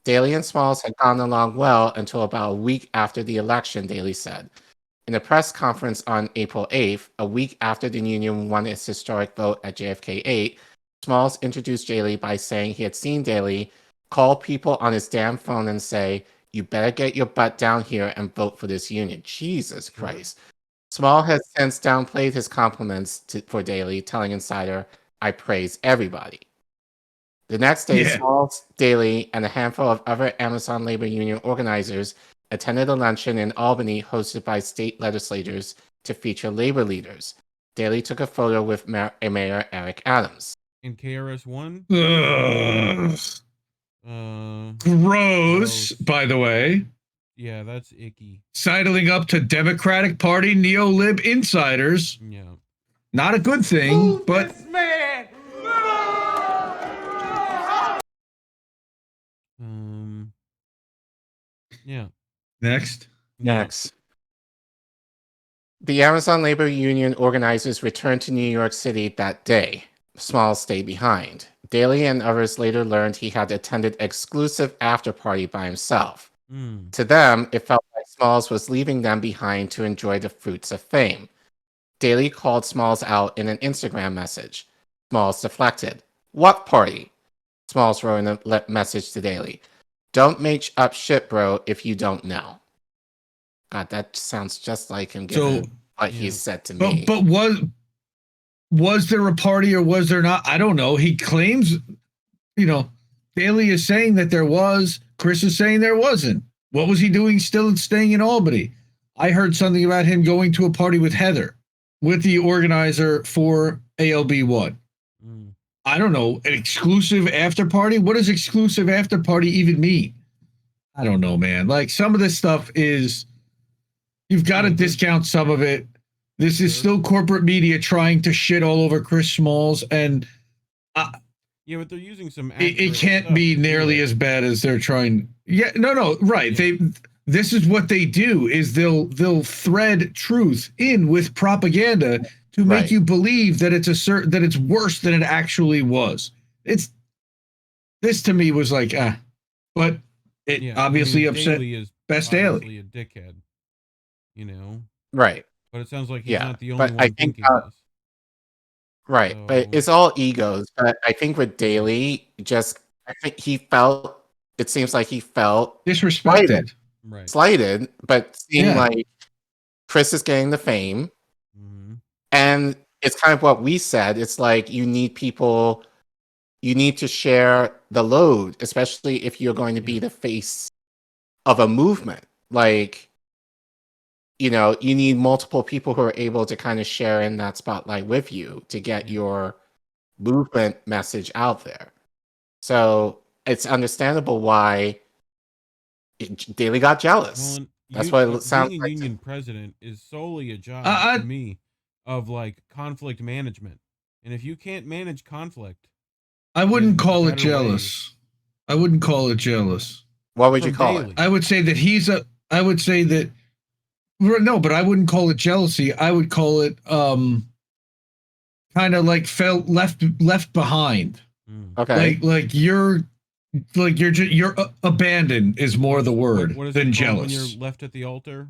Speaker 3: Daley and Smalls had gotten along well until about a week after the election, Daley said. In a press conference on April 8th, a week after the union won its historic vote at JFK 8, Smalls introduced Daley by saying he had seen Daley call people on his damn phone and say, "You better get your butt down here and vote for this union." Jesus Christ. Small has since downplayed his compliments for Daley, telling Insider, "I praise everybody." The next day,
Speaker 4: Yeah.
Speaker 3: Smalls, Daley, and a handful of other Amazon labor union organizers attended a luncheon in Albany hosted by state legislators to feature labor leaders. Daley took a photo with Mayor Eric Adams.
Speaker 2: In KRS-One?
Speaker 4: Gross, by the way.
Speaker 2: Yeah, that's icky.
Speaker 4: Sidling up to Democratic Party neo-lib insiders.
Speaker 2: Yeah.
Speaker 4: Not a good thing, but
Speaker 5: Man!
Speaker 2: Yeah.
Speaker 4: next.
Speaker 3: Next. The Amazon labor union organizers returned to New York City that day. Smalls stayed behind. Daley and others later learned he had attended exclusive after-party by himself. To them, it felt like Smalls was leaving them behind to enjoy the fruits of fame. Daley called Smalls out in an Instagram message. Smalls deflected. "What party?" Smalls wrote in a message to Daley. "Don't make up shit, bro, if you don't know." God, that sounds just like him given what he said to me.
Speaker 4: But was there a party or was there not? I don't know. He claims, Daley is saying that there was. Chris is saying there wasn't. What was he doing still staying in Albany? I heard something about him going to a party with Heather, with the organizer for ALB1. I don't know. An exclusive after party? What does exclusive after party even mean? I don't know, man. Like, some of this stuff is, you've got to discount some of it. This is still corporate media trying to shit all over Chris Smalls, and
Speaker 2: yeah, but they're using some.
Speaker 4: It can't be nearly as bad as they're trying. Yeah, no, right.
Speaker 2: Yeah.
Speaker 4: This is what they do: is they'll thread truth in with propaganda to make you believe that it's that it's worse than it actually was. This to me was like but it obviously upset
Speaker 2: Daley is
Speaker 4: Best
Speaker 2: obviously
Speaker 4: Daley.
Speaker 2: a dickhead,
Speaker 3: Right.
Speaker 2: But it sounds like he's not the only
Speaker 3: but
Speaker 2: one
Speaker 3: I think,
Speaker 2: thinking this.
Speaker 3: right, but
Speaker 2: So-
Speaker 3: it's all egos. But I think with Daley, I think he felt, it seems like he felt
Speaker 4: Disrespected.
Speaker 2: Right.
Speaker 3: slighted, but seemed
Speaker 4: Yeah.
Speaker 3: like Chris is getting the fame.
Speaker 2: Mhm.
Speaker 3: And it's kind of what we said. It's like you need people, you need to share the load, especially if you're going to be
Speaker 2: Yeah.
Speaker 3: the face of a movement. Like, you know, you need multiple people who are able to kind of share in that spotlight with you to get
Speaker 2: Yeah.
Speaker 3: your movement message out there. So it's understandable why Daly got jealous.
Speaker 2: Well, and
Speaker 3: That's what it
Speaker 2: being
Speaker 3: sounds
Speaker 2: a
Speaker 3: like.
Speaker 2: union president is solely a job
Speaker 4: I-
Speaker 2: to me of like conflict management. And if you can't manage conflict,
Speaker 4: I wouldn't
Speaker 2: in
Speaker 4: call it
Speaker 2: better
Speaker 4: jealous. I wouldn't call it jealous.
Speaker 3: What would you
Speaker 2: from
Speaker 3: call
Speaker 2: Daly,
Speaker 3: it?
Speaker 4: I would say that I would say that no, but I wouldn't call it jealousy. I would call it kind of like felt left behind.
Speaker 3: Okay.
Speaker 4: Like you're abandoned is more the word
Speaker 2: what is
Speaker 4: than
Speaker 2: it called when
Speaker 4: jealous.
Speaker 2: you're left at the altar?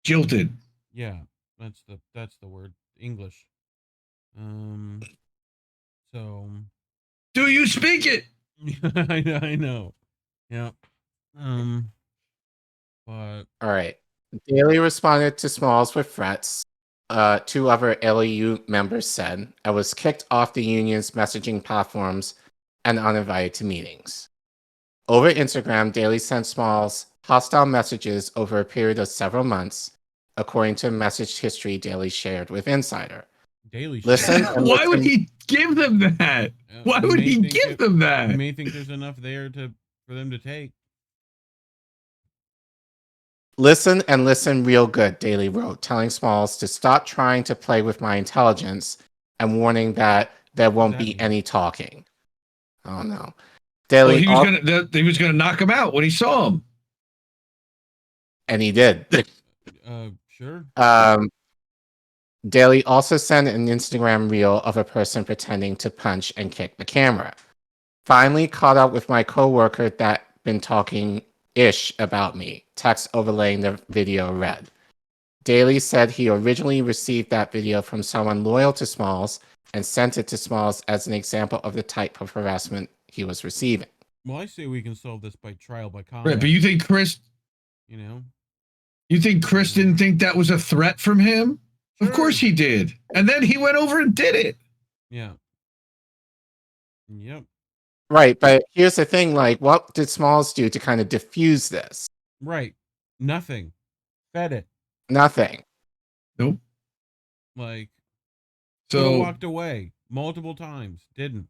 Speaker 4: Jilted.
Speaker 2: Yeah, that's the word. English. So
Speaker 4: Do you speak it?
Speaker 2: I know. Yeah. But
Speaker 3: All right. Daly responded to Smalls with threats. Two other LAU members said, I was kicked off the union's messaging platforms and uninvited to meetings. Over Instagram, Daly sent Smalls hostile messages over a period of several months, according to a message history Daly shared with Insider.
Speaker 2: Daily
Speaker 3: Listen and
Speaker 4: Why would
Speaker 3: listen.
Speaker 4: he give them that? Why would he give them
Speaker 2: You
Speaker 4: that?
Speaker 2: may think there's enough there for them to take.
Speaker 3: Listen and listen real good, Daly wrote, telling Smalls to stop trying to play with my intelligence and warning that there won't be
Speaker 2: mean?
Speaker 3: any talking. Oh no.
Speaker 4: Well,
Speaker 3: Daly
Speaker 4: he was gonna knock him out when he saw him.
Speaker 3: and he did.
Speaker 2: Sure.
Speaker 3: Daly also sent an Instagram reel of a person pretending to punch and kick the camera. Finally caught up with my coworker that been talking ish about me. Text overlaying the video read. Daly said he originally received that video from someone loyal to Smalls and sent it to Smalls as an example of the type of harassment he was receiving.
Speaker 2: Well, I say we can solve this by trial by combat.
Speaker 4: Right, but you think Chris didn't think that was a threat from him?
Speaker 2: Sure.
Speaker 4: Of course he did. And then he went over and did it.
Speaker 2: Yeah. Yep.
Speaker 3: Right, but here's the thing, like, what did Smalls do to kind of diffuse this?
Speaker 2: Right. Nothing. Fed it.
Speaker 3: Nothing.
Speaker 4: Nope.
Speaker 2: Like,
Speaker 4: so
Speaker 2: walked away multiple times. Didn't.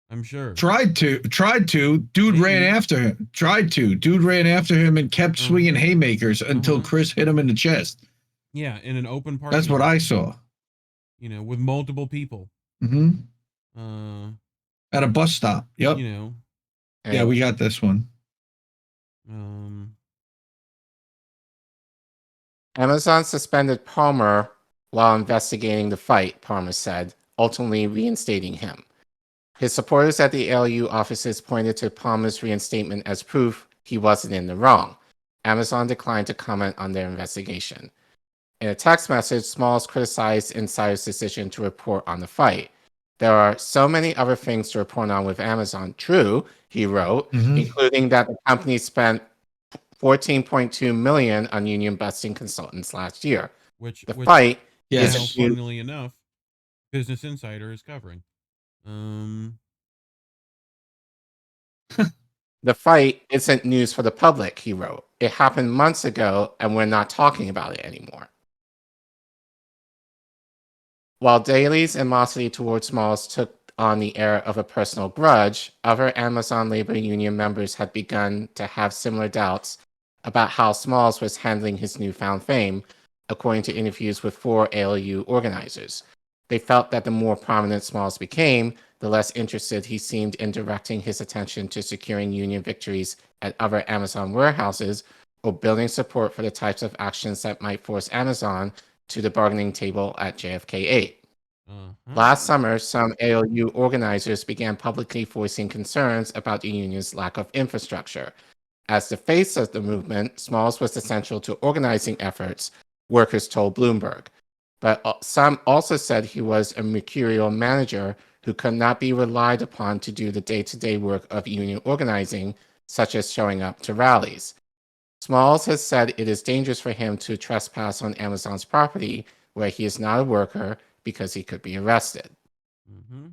Speaker 2: I'm sure.
Speaker 4: Tried to. Dude ran after him. Dude ran after him and kept swinging haymakers until Chris hit him in the chest.
Speaker 2: Yeah, in an open park.
Speaker 4: That's what I saw.
Speaker 2: With multiple people.
Speaker 4: Mm-hmm. At a bus stop. Yep. Yeah, we got this one.
Speaker 3: Amazon suspended Palmer while investigating the fight, Palmer said, ultimately reinstating him. His supporters at the ALU offices pointed to Palmer's reinstatement as proof he wasn't in the wrong. Amazon declined to comment on their investigation. In a text message, Smalls criticized Insider's decision to report on the fight. There are so many other things to report on with Amazon. True, he wrote, including that the company spent $14.2 million on union busting consultants last year.
Speaker 2: Which
Speaker 3: fight
Speaker 2: is, funnily enough, Business Insider is covering.
Speaker 3: The fight isn't news for the public, he wrote. It happened months ago, and we're not talking about it anymore. While Daly's animosity towards Smalls took on the air of a personal grudge, other Amazon labor union members had begun to have similar doubts about how Smalls was handling his newfound fame, according to interviews with 4 ALU organizers. They felt that the more prominent Smalls became, the less interested he seemed in directing his attention to securing union victories at other Amazon warehouses or building support for the types of actions that might force Amazon to the bargaining table at JFK 8. Last summer, some ALU organizers began publicly voicing concerns about the union's lack of infrastructure. As the face of the movement, Smalls was essential to organizing efforts, workers told Bloomberg. But some also said he was a mercurial manager who could not be relied upon to do the day-to-day work of union organizing such as showing up to rallies. Smalls has said it is dangerous for him to trespass on Amazon's property where he is not a worker because he could be arrested.
Speaker 2: Mm-hmm.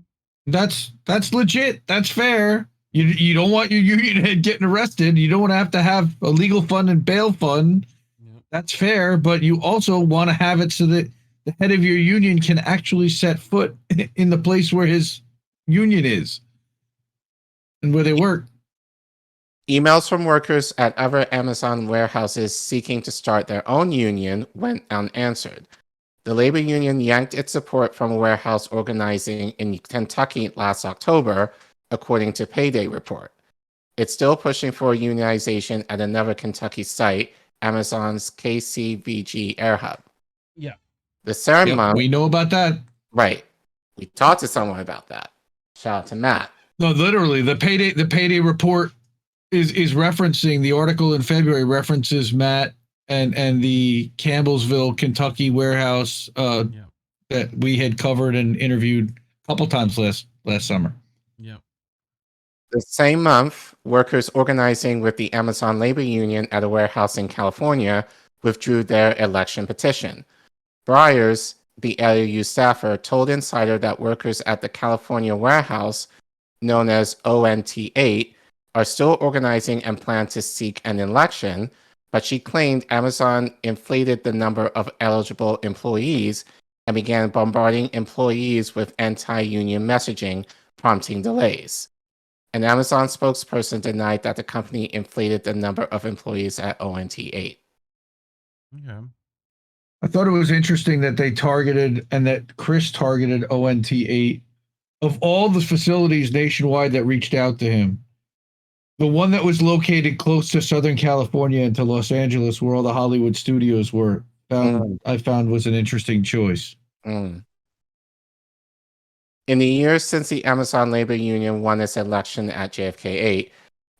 Speaker 4: That's legit. That's fair. You don't want your union head getting arrested. You don't want to have a legal fund and bail fund.
Speaker 2: Yep.
Speaker 4: That's fair, but you also want to have it so that the head of your union can actually set foot in the place where his union is and where they work.
Speaker 3: Emails from workers at other Amazon warehouses seeking to start their own union went unanswered. The labor union yanked its support from a warehouse organizing in Kentucky last October, according to Payday Report. It's still pushing for unionization at another Kentucky site, Amazon's KCVG Air Hub.
Speaker 2: Yeah.
Speaker 3: The ceremony,
Speaker 4: We know about that.
Speaker 3: right? We talked to someone about that. Shout out to Matt.
Speaker 4: No, literally, the payday report is referencing the article in February references Matt and the Campbellsville, Kentucky warehouse that we had covered and interviewed a couple times last summer.
Speaker 2: Yeah.
Speaker 3: The same month, workers organizing with the Amazon labor union at a warehouse in California withdrew their election petition. Briers, the ALU staffer, told Insider that workers at the California warehouse, known as ONT8, are still organizing and plan to seek an election, but she claimed Amazon inflated the number of eligible employees and began bombarding employees with anti-union messaging, prompting delays. An Amazon spokesperson denied that the company inflated the number of employees at ONT8.
Speaker 2: Okay.
Speaker 4: I thought it was interesting that they targeted and that Chris targeted ONT8. Of all the facilities nationwide that reached out to him, the one that was located close to Southern California and to Los Angeles, where all the Hollywood studios were, I found was an interesting choice.
Speaker 3: In the years since the Amazon labor union won its election at JFK8,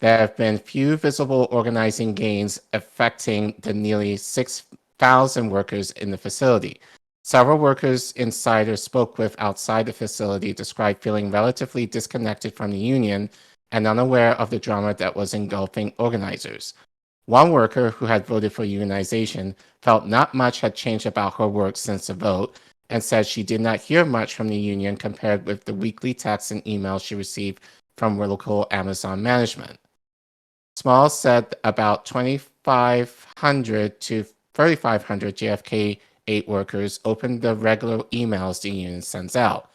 Speaker 3: there have been few visible organizing gains affecting the nearly 6,000 workers in the facility. Several workers Insider spoke with outside the facility described feeling relatively disconnected from the union and unaware of the drama that was engulfing organizers. One worker who had voted for unionization felt not much had changed about her work since the vote and said she did not hear much from the union compared with the weekly texts and emails she received from local Amazon management. Smalls said about 2,500 to 3,500 JFK8 workers opened the regular emails the union sends out.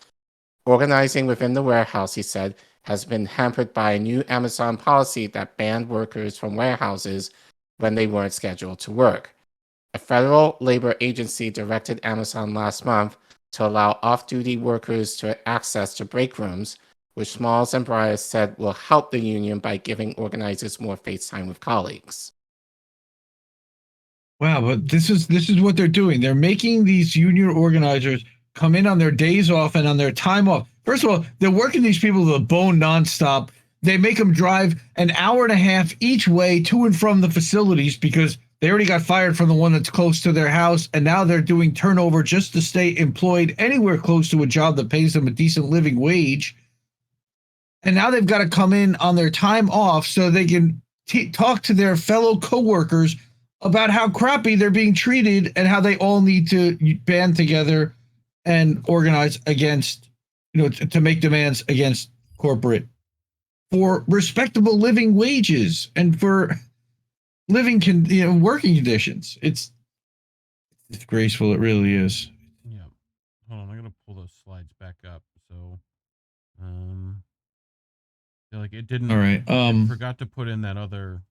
Speaker 3: Organizing within the warehouse, he said, has been hampered by a new Amazon policy that banned workers from warehouses when they weren't scheduled to work. A federal labor agency directed Amazon last month to allow off-duty workers to access to break rooms, which Smalls and Briers said will help the union by giving organizers more face time with colleagues.
Speaker 4: Wow, but this is what they're doing. They're making these union organizers come in on their days off and on their time off. First of all, they're working these people to the bone nonstop. They make them drive an hour and a half each way to and from the facilities because they already got fired from the one that's close to their house, and now they're doing turnover just to stay employed anywhere close to a job that pays them a decent living wage. And now they've got to come in on their time off so they can talk to their fellow coworkers about how crappy they're being treated and how they all need to band together and organize against, to make demands against corporate for respectable living wages and for living working conditions. It's disgraceful. It really is.
Speaker 2: Yeah. Hold on, I'm gonna pull those slides back up. So, feel like it didn't.
Speaker 4: All right.
Speaker 2: I forgot to put in that other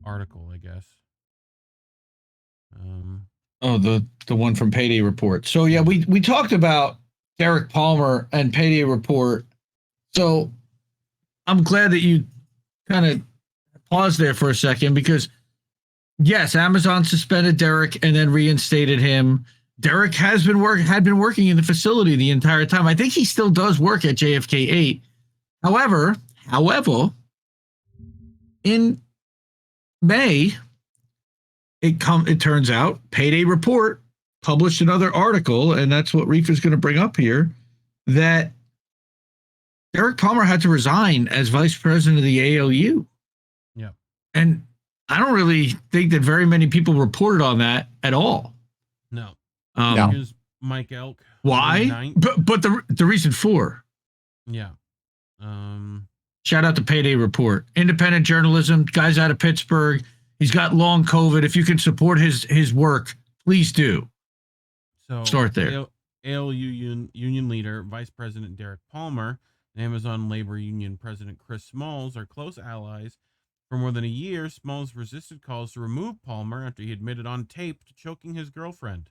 Speaker 2: article, I guess.
Speaker 4: Oh, the one from Payday Report. So yeah, we talked about Derek Palmer and Payday Report. So I'm glad that you kind of paused there for a second because yes, Amazon suspended Derek and then reinstated him. Derek had been working in the facility the entire time. I think he still does work at JFK8. However, in May, it turns out Payday Report published another article, and that's what Reef is going to bring up here, that Derek Palmer had to resign as vice president of the ALU. And I don't really think that very many people reported on that at all.
Speaker 2: No.
Speaker 3: No.
Speaker 2: Here's Mike Elk.
Speaker 4: Why?
Speaker 2: May 9th.
Speaker 4: But the reason for.
Speaker 2: Yeah.
Speaker 4: Shout out to Payday Report. Independent journalism, guys out of Pittsburgh. He's got long COVID. If you can support his work, please do.
Speaker 2: So
Speaker 4: Start there.
Speaker 2: ALU union leader, Vice President Derek Palmer, and Amazon Labor Union President Chris Smalls are close allies. For more than a year, Smalls resisted calls to remove Palmer after he admitted on tape to choking his girlfriend.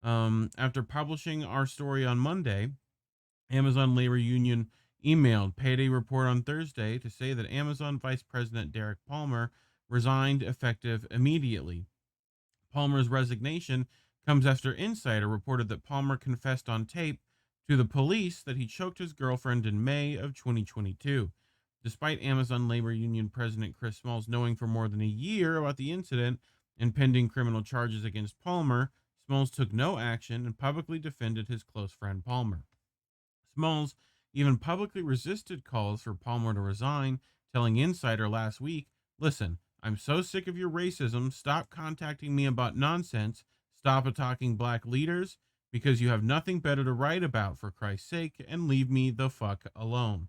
Speaker 2: After publishing our story on Monday, Amazon Labor Union emailed Payday Report on Thursday to say that Amazon Vice President Derek Palmer resigned effective immediately. Palmer's resignation comes after Insider reported that Palmer confessed on tape to the police that he choked his girlfriend in May of 2022. Despite Amazon Labor Union President Chris Smalls knowing for more than a year about the incident and pending criminal charges against Palmer, Smalls took no action and publicly defended his close friend Palmer. Smalls even publicly resisted calls for Palmer to resign, telling Insider last week, "Listen, I'm so sick of your racism. Stop contacting me about nonsense. Stop attacking black leaders because you have nothing better to write about, for Christ's sake, and leave me the fuck alone."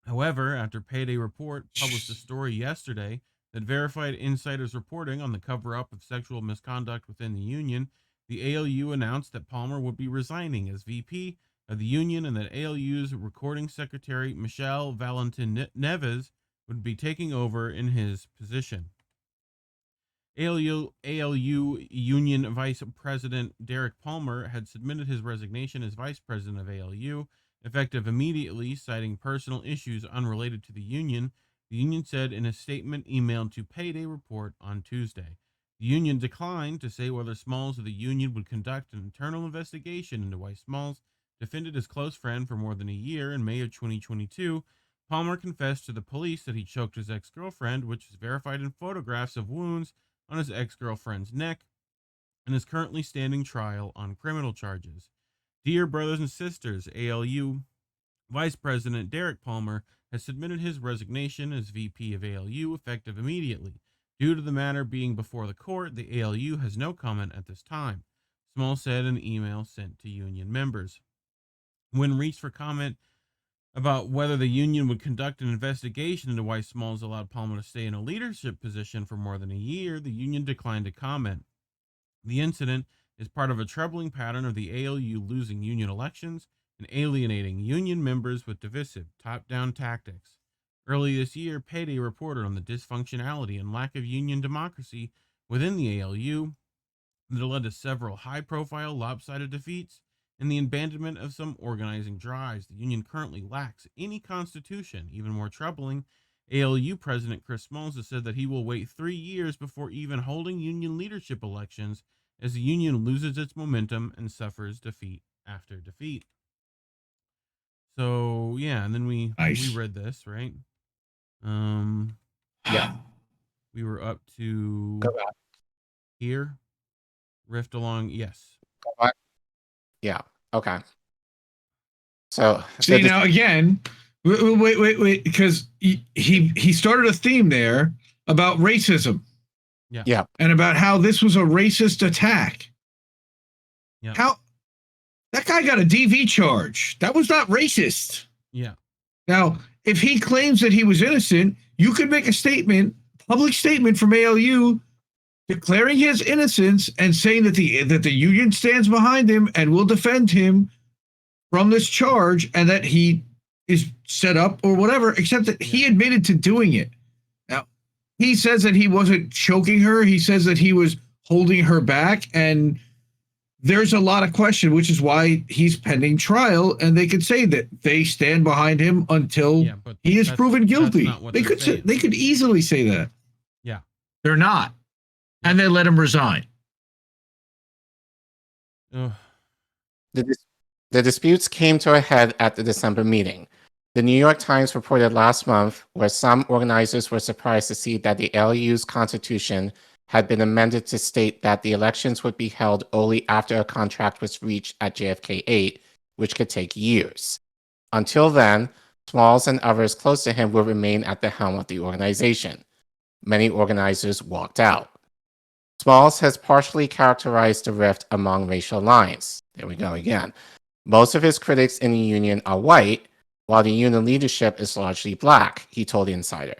Speaker 2: However, after Payday Report published a story yesterday that verified Insider's reporting on the cover-up of sexual misconduct within the union, the ALU announced that Palmer would be resigning as VP of the union and that ALU's recording secretary, Michelle Valentin Neves, would be taking over in his position. ALU Union Vice President Derek Palmer had submitted his resignation as Vice President of ALU, effective immediately, citing personal issues unrelated to the union. The union said in a statement emailed to Payday Report on Tuesday. The union declined to say whether Smalls or the union would conduct an internal investigation into why Smalls defended his close friend for more than a year. In May of 2022, Palmer confessed to the police that he choked his ex-girlfriend, which is verified in photographs of wounds on his ex-girlfriend's neck, and is currently standing trial on criminal charges. Dear brothers and sisters, ALU Vice President Derek Palmer has submitted his resignation as VP of ALU effective immediately. Due to the matter being before the court, the ALU has no comment at this time, Small said in an email sent to union members. When reached for comment about whether the union would conduct an investigation into why Smalls allowed Palmer to stay in a leadership position for more than a year, the union declined to comment. The incident is part of a troubling pattern of the ALU losing union elections and alienating union members with divisive top-down tactics. Early this year, Payday reported on the dysfunctionality and lack of union democracy within the ALU that led to several high-profile lopsided defeats and the abandonment of some organizing drives. The union currently lacks any constitution. Even more troubling, ALU President Chris Smalls has said that he will wait 3 years before even holding union leadership elections as the union loses its momentum and suffers defeat after defeat. So yeah, and then we read this, right?
Speaker 3: Yeah.
Speaker 2: We were up to
Speaker 3: Go back.
Speaker 2: here. Rift along, yes.
Speaker 3: Go back. Yeah. Okay. So
Speaker 4: See, now again, wait, because he started a theme there about racism.
Speaker 2: Yeah.
Speaker 4: And about how this was a racist attack.
Speaker 2: Yeah.
Speaker 4: How that guy got a DV charge. That was not racist.
Speaker 2: Yeah.
Speaker 4: Now, if he claims that he was innocent, you could make a statement, public statement from ALU declaring his innocence and saying that the union stands behind him and will defend him from this charge and that he is set up or whatever, except that he admitted to doing it. Now, he says that he wasn't choking her. He says that he was holding her back. And there's a lot of question, which is why he's pending trial. And they could say that they stand behind him until he is proven guilty. They could easily say that.
Speaker 2: Yeah.
Speaker 4: They're not. And they let him resign.
Speaker 2: Ugh.
Speaker 3: The disputes came to a head at the December meeting. The New York Times reported last month where some organizers were surprised to see that the LU's constitution had been amended to state that the elections would be held only after a contract was reached at JFK 8, which could take years. Until then, Smalls and others close to him will remain at the helm of the organization. Many organizers walked out. Smalls has partially characterized the rift among racial lines. There we go again. Most of his critics in the union are white, while the union leadership is largely black, he told the Insider.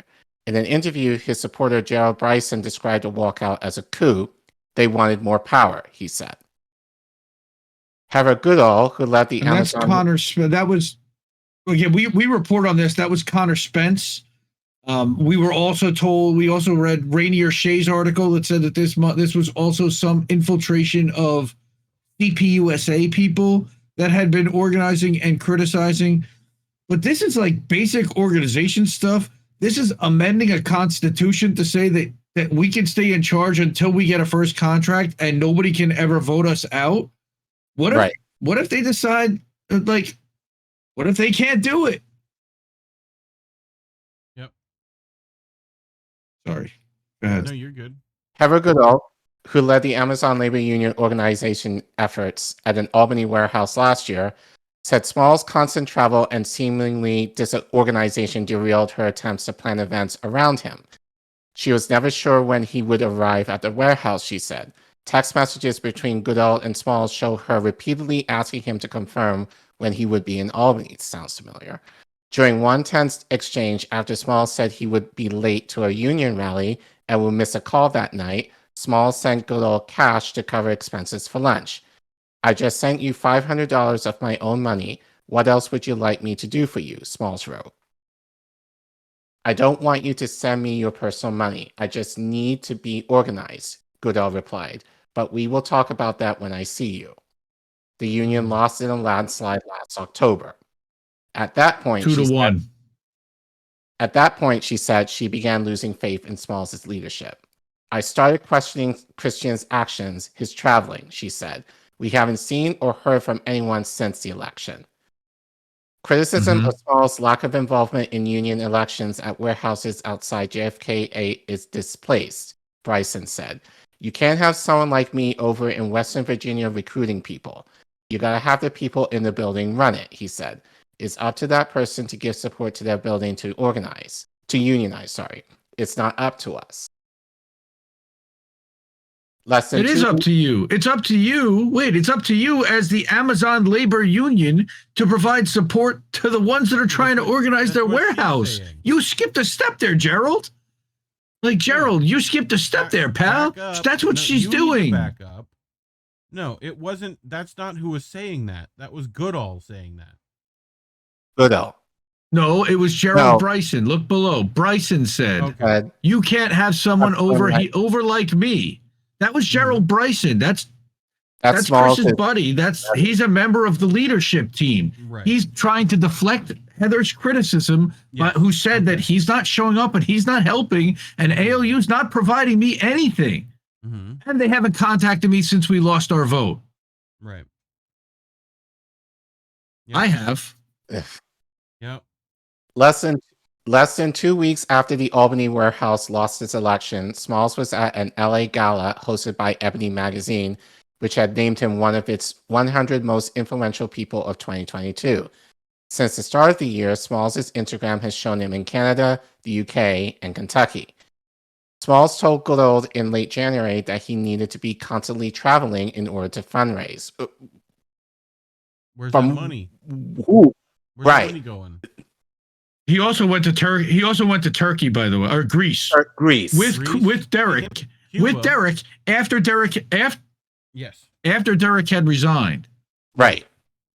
Speaker 3: In an interview, his supporter Gerald Bryson described the walkout as a coup. They wanted more power, he said. Heather Goodall, who led the
Speaker 4: And that's
Speaker 3: Amazon...
Speaker 4: Connor. That was again. We report on this. That was Connor Spence. We were also told. We also read Rainier Shea's article that said that this was also some infiltration of CPUSA people that had been organizing and criticizing. But this is like basic organization stuff. This is amending a constitution to say that we can stay in charge until we get a first contract and nobody can ever vote us out. What if they decide, like, what if they can't do it?
Speaker 2: Yep.
Speaker 4: Sorry. Go ahead.
Speaker 2: No, you're good.
Speaker 3: Heather Goodall, who led the Amazon labor union organization efforts at an Albany warehouse last year, said Small's constant travel and seemingly disorganization derailed her attempts to plan events around him. She was never sure when he would arrive at the warehouse, she said. Text messages between Goodall and Smalls show her repeatedly asking him to confirm when he would be in Albany. Sounds familiar. During one tense exchange after Smalls said he would be late to a union rally and would miss a call that night, Smalls sent Goodall cash to cover expenses for lunch. I just sent you $500 of my own money. What else would you like me to do for you? Smalls wrote. I don't want you to send me your personal money. I just need to be organized, Goodall replied. But we will talk about that when I see you. The union lost in a landslide last October. At that point,
Speaker 4: 2-1.
Speaker 3: At that point, she said she began losing faith in Smalls' leadership. I started questioning Christian's actions, his traveling, she said. We haven't seen or heard from anyone since the election. Criticism of Smalls' lack of involvement in union elections at warehouses outside JFK is displaced, Bryson said. You can't have someone like me over in Western Virginia recruiting people. You gotta have the people in the building run it, he said. It's up to that person to give support to their building to unionize, sorry. It's not up to us.
Speaker 4: It is up to you. It's up to you. Wait, it's up to you as the Amazon labor union to provide support to the ones that are trying to organize their warehouse. You skipped a step there, Gerald. Like, Gerald, you skipped a step there, pal. That's what she's doing.
Speaker 2: Back up. No, it wasn't. That's not who was saying that. That was Goodall saying that.
Speaker 3: Goodall.
Speaker 4: No, it was Gerald Bryson. Look below. Bryson said,
Speaker 3: Okay.
Speaker 4: You can't have someone over like me. That was Gerald Bryson. That's Chris's buddy. He's a member of the leadership team.
Speaker 2: Right.
Speaker 4: He's trying to deflect Heather's criticism, who said that he's not showing up and he's not helping, and ALU's not providing me anything. And they haven't contacted me since we lost our vote.
Speaker 2: Right.
Speaker 4: Yep. I have.
Speaker 2: Yep.
Speaker 3: Less than 2 weeks after the Albany warehouse lost its election, Smalls was at an LA gala hosted by Ebony magazine, which had named him one of its 100 most influential people of 2022. Since the start of the year, Smalls' Instagram has shown him in Canada, the UK, and Kentucky. Smalls told Goodall in late January that he needed to be constantly traveling in order to fundraise.
Speaker 2: Where's the money?
Speaker 3: Who?
Speaker 2: Where's the money going?
Speaker 4: He also went to Turkey. He also went to Turkey, by the way, or Greece.
Speaker 3: Greece
Speaker 4: with Derek. With Derek after Derek had resigned.
Speaker 3: Right.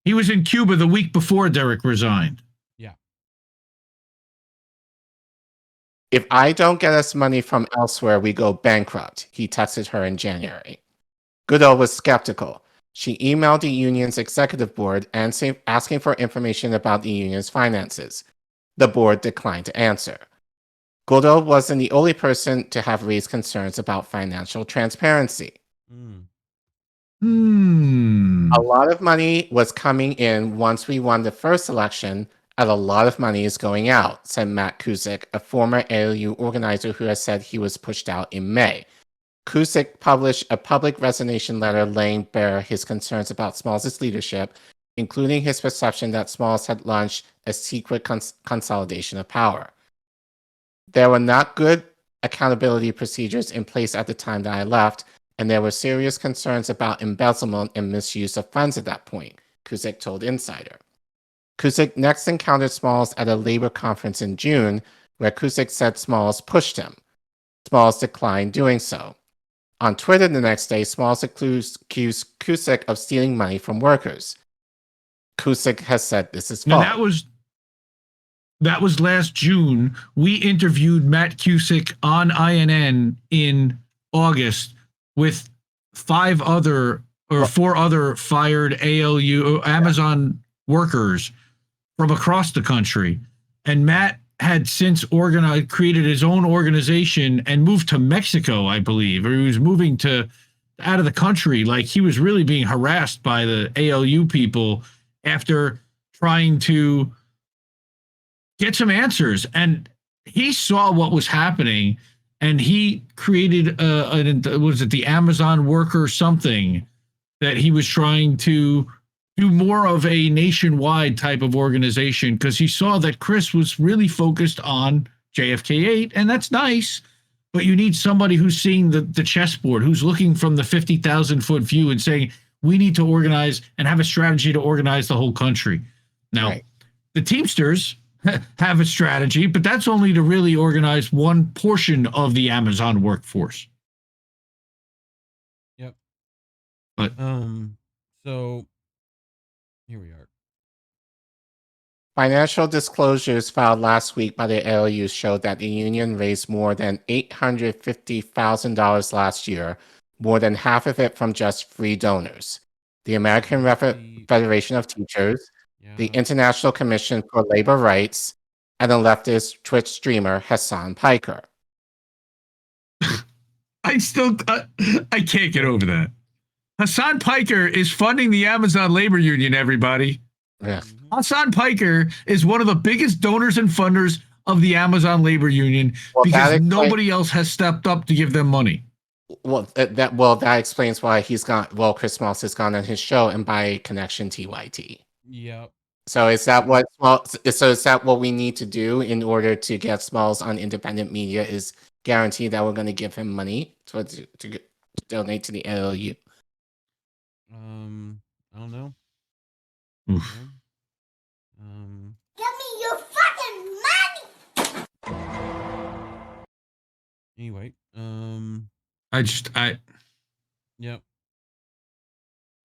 Speaker 4: He was in Cuba the week before Derek resigned.
Speaker 2: Yeah.
Speaker 3: If I don't get us money from elsewhere, we go bankrupt, he texted her in January. Goodall was skeptical. She emailed the union's executive board asking for information about the union's finances. The board declined to answer. Goodall wasn't the only person to have raised concerns about financial transparency. A lot of money was coming in once we won the first election, and a lot of money is going out, said Matt Kusick, a former ALU organizer who has said he was pushed out in May. Kusick published a public resignation letter laying bare his concerns about Smalls' leadership, including his perception that Smalls had launched a secret consolidation of power. There were not good accountability procedures in place at the time that I left, and there were serious concerns about embezzlement and misuse of funds at that point, Cusick told Insider. Cusick next encountered Smalls at a labor conference in June, where Cusick said Smalls pushed him. Smalls declined doing so. On Twitter the next day, Smalls accused Cusick of stealing money from workers. Cusick has said this is false.
Speaker 4: Now that was last June. We interviewed Matt Cusick on INN in August with four other fired ALU Amazon workers from across the country. And Matt had since created his own organization and moved to Mexico, I believe, or he was moving out of the country. Like, he was really being harassed by the ALU people after trying to get some answers. And he saw what was happening, and he created was it the Amazon worker something that he was trying to do more of a nationwide type of organization, because he saw that Chris was really focused on JFK8, and that's nice, but you need somebody who's seeing the chessboard, who's looking from the 50,000-foot view and saying, we need to organize and have a strategy to organize the whole country. Now, right. The Teamsters have a strategy, but that's only to really organize one portion of the Amazon workforce.
Speaker 2: Yep.
Speaker 4: But
Speaker 2: so here we are.
Speaker 3: Financial disclosures filed last week by the ALU showed that the union raised more than $850,000 last year, more than half of it from just free donors. The American Federation of Teachers, the International Commission for Labor Rights, and the leftist Twitch streamer Hassan Piker.
Speaker 4: I can't get over that. Hassan Piker is funding the Amazon labor union, everybody.
Speaker 3: Yeah.
Speaker 4: Hassan Piker is one of the biggest donors and funders of the Amazon labor union, because nobody else has stepped up to give them money.
Speaker 3: Well, that explains why Chris Smalls has gone on his show and by connection TYT.
Speaker 2: Yep.
Speaker 3: So is that what we need to do in order to get Smalls on independent media, is guarantee that we're going to give him money to donate to the ALU?
Speaker 2: I don't know.
Speaker 4: Oof.
Speaker 1: Give me your fucking money!
Speaker 2: Anyway, Yep.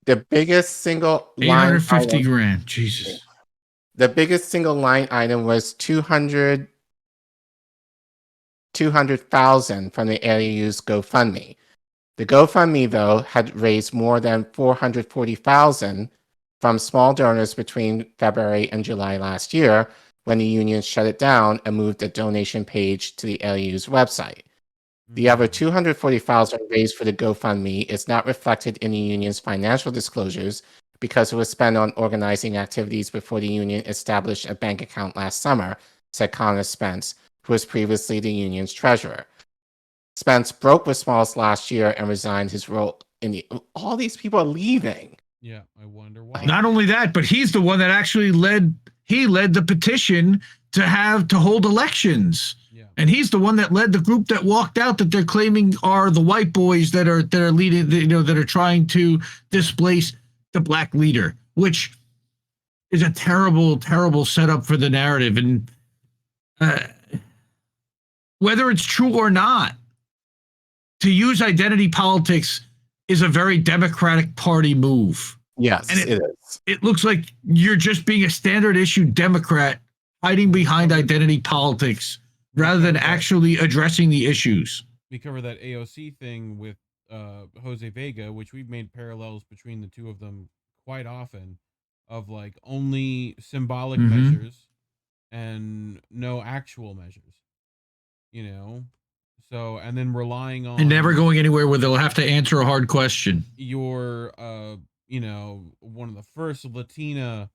Speaker 3: The biggest single line
Speaker 4: 850 grand. Jesus.
Speaker 3: The biggest single line item was 200,000 from the ALU's GoFundMe. The GoFundMe, though, had raised more than 440,000 from small donors between February and July last year, when the union shut it down and moved the donation page to the ALU's website. The other 240,000 raised for the GoFundMe is not reflected in the union's financial disclosures because it was spent on organizing activities before the union established a bank account last summer, said Connor Spence, who was previously the union's treasurer. Spence broke with Smalls last year and resigned his role in all these people are leaving.
Speaker 2: Yeah, I wonder why.
Speaker 4: Not only that, but he's the one that actually led the petition to hold elections.
Speaker 2: Yeah.
Speaker 4: And he's the one that led the group that walked out, that they're claiming are the white boys that are leading, that are trying to displace the black leader, which is a terrible, terrible setup for the narrative. And whether it's true or not, to use identity politics is a very Democratic Party move.
Speaker 3: Yes,
Speaker 4: and
Speaker 3: it is.
Speaker 4: It looks like you're just being a standard issue Democrat hiding behind identity politics rather than actually addressing the issues.
Speaker 2: We cover that AOC thing with Jose Vega, which we've made parallels between the two of them quite often, of like only symbolic measures and no actual measures, so, and then relying on,
Speaker 4: and never going anywhere where they'll have to answer a hard question.
Speaker 2: Your one of the first Latina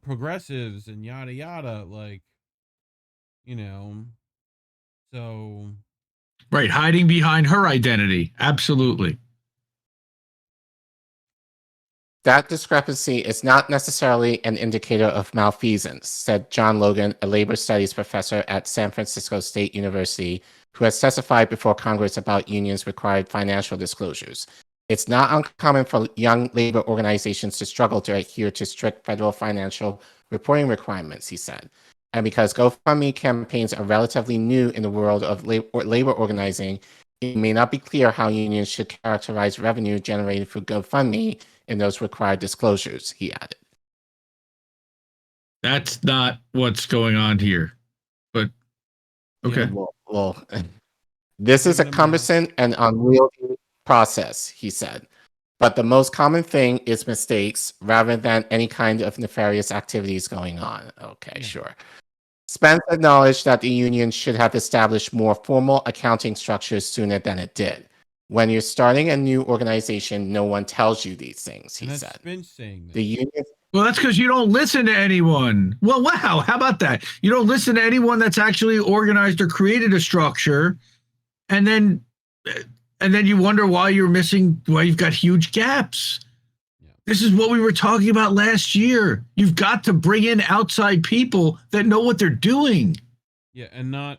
Speaker 2: progressives and yada yada, like, so
Speaker 4: right, hiding behind her identity. Absolutely.
Speaker 3: That discrepancy is not necessarily an indicator of malfeasance, said John Logan, a labor studies professor at San Francisco State University, who has testified before Congress about unions' required financial disclosures. It's not uncommon for young labor organizations to struggle to adhere to strict federal financial reporting requirements, he said. And because GoFundMe campaigns are relatively new in the world of labor organizing, it may not be clear how unions should characterize revenue generated through GoFundMe in those required disclosures, he added.
Speaker 4: That's not what's going on here. But okay.
Speaker 3: Well, this is a
Speaker 2: Giving them
Speaker 3: cumbersome and unwieldy process, he said. But the most common thing is mistakes rather than any kind of nefarious activities going on. Okay, sure. Spence acknowledged that the union should have established more formal accounting structures sooner than it did. When you're starting a new organization, no one tells you these things, he said.
Speaker 2: Spence saying that.
Speaker 3: The union.
Speaker 4: Well, that's because you don't listen to anyone. Well, wow. How about that? You don't listen to anyone that's actually organized or created a structure, and then you wonder why you've got huge gaps. Yeah. This is what we were talking about last year. You've got to bring in outside people that know what they're doing.
Speaker 2: Yeah, and not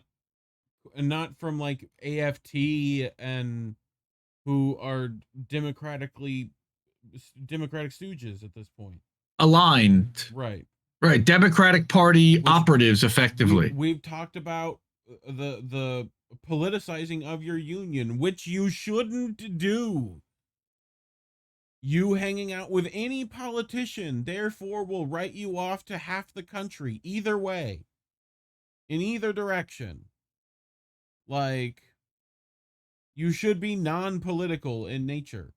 Speaker 2: from like AFT and who are Democratic stooges at this point.
Speaker 4: Aligned.
Speaker 2: Right.
Speaker 4: Democratic Party operatives, effectively.
Speaker 2: We've talked about the politicizing of your union, which you shouldn't do. You hanging out with any politician, therefore, will write you off to half the country, either way, in either direction. Like, you should be non-political in nature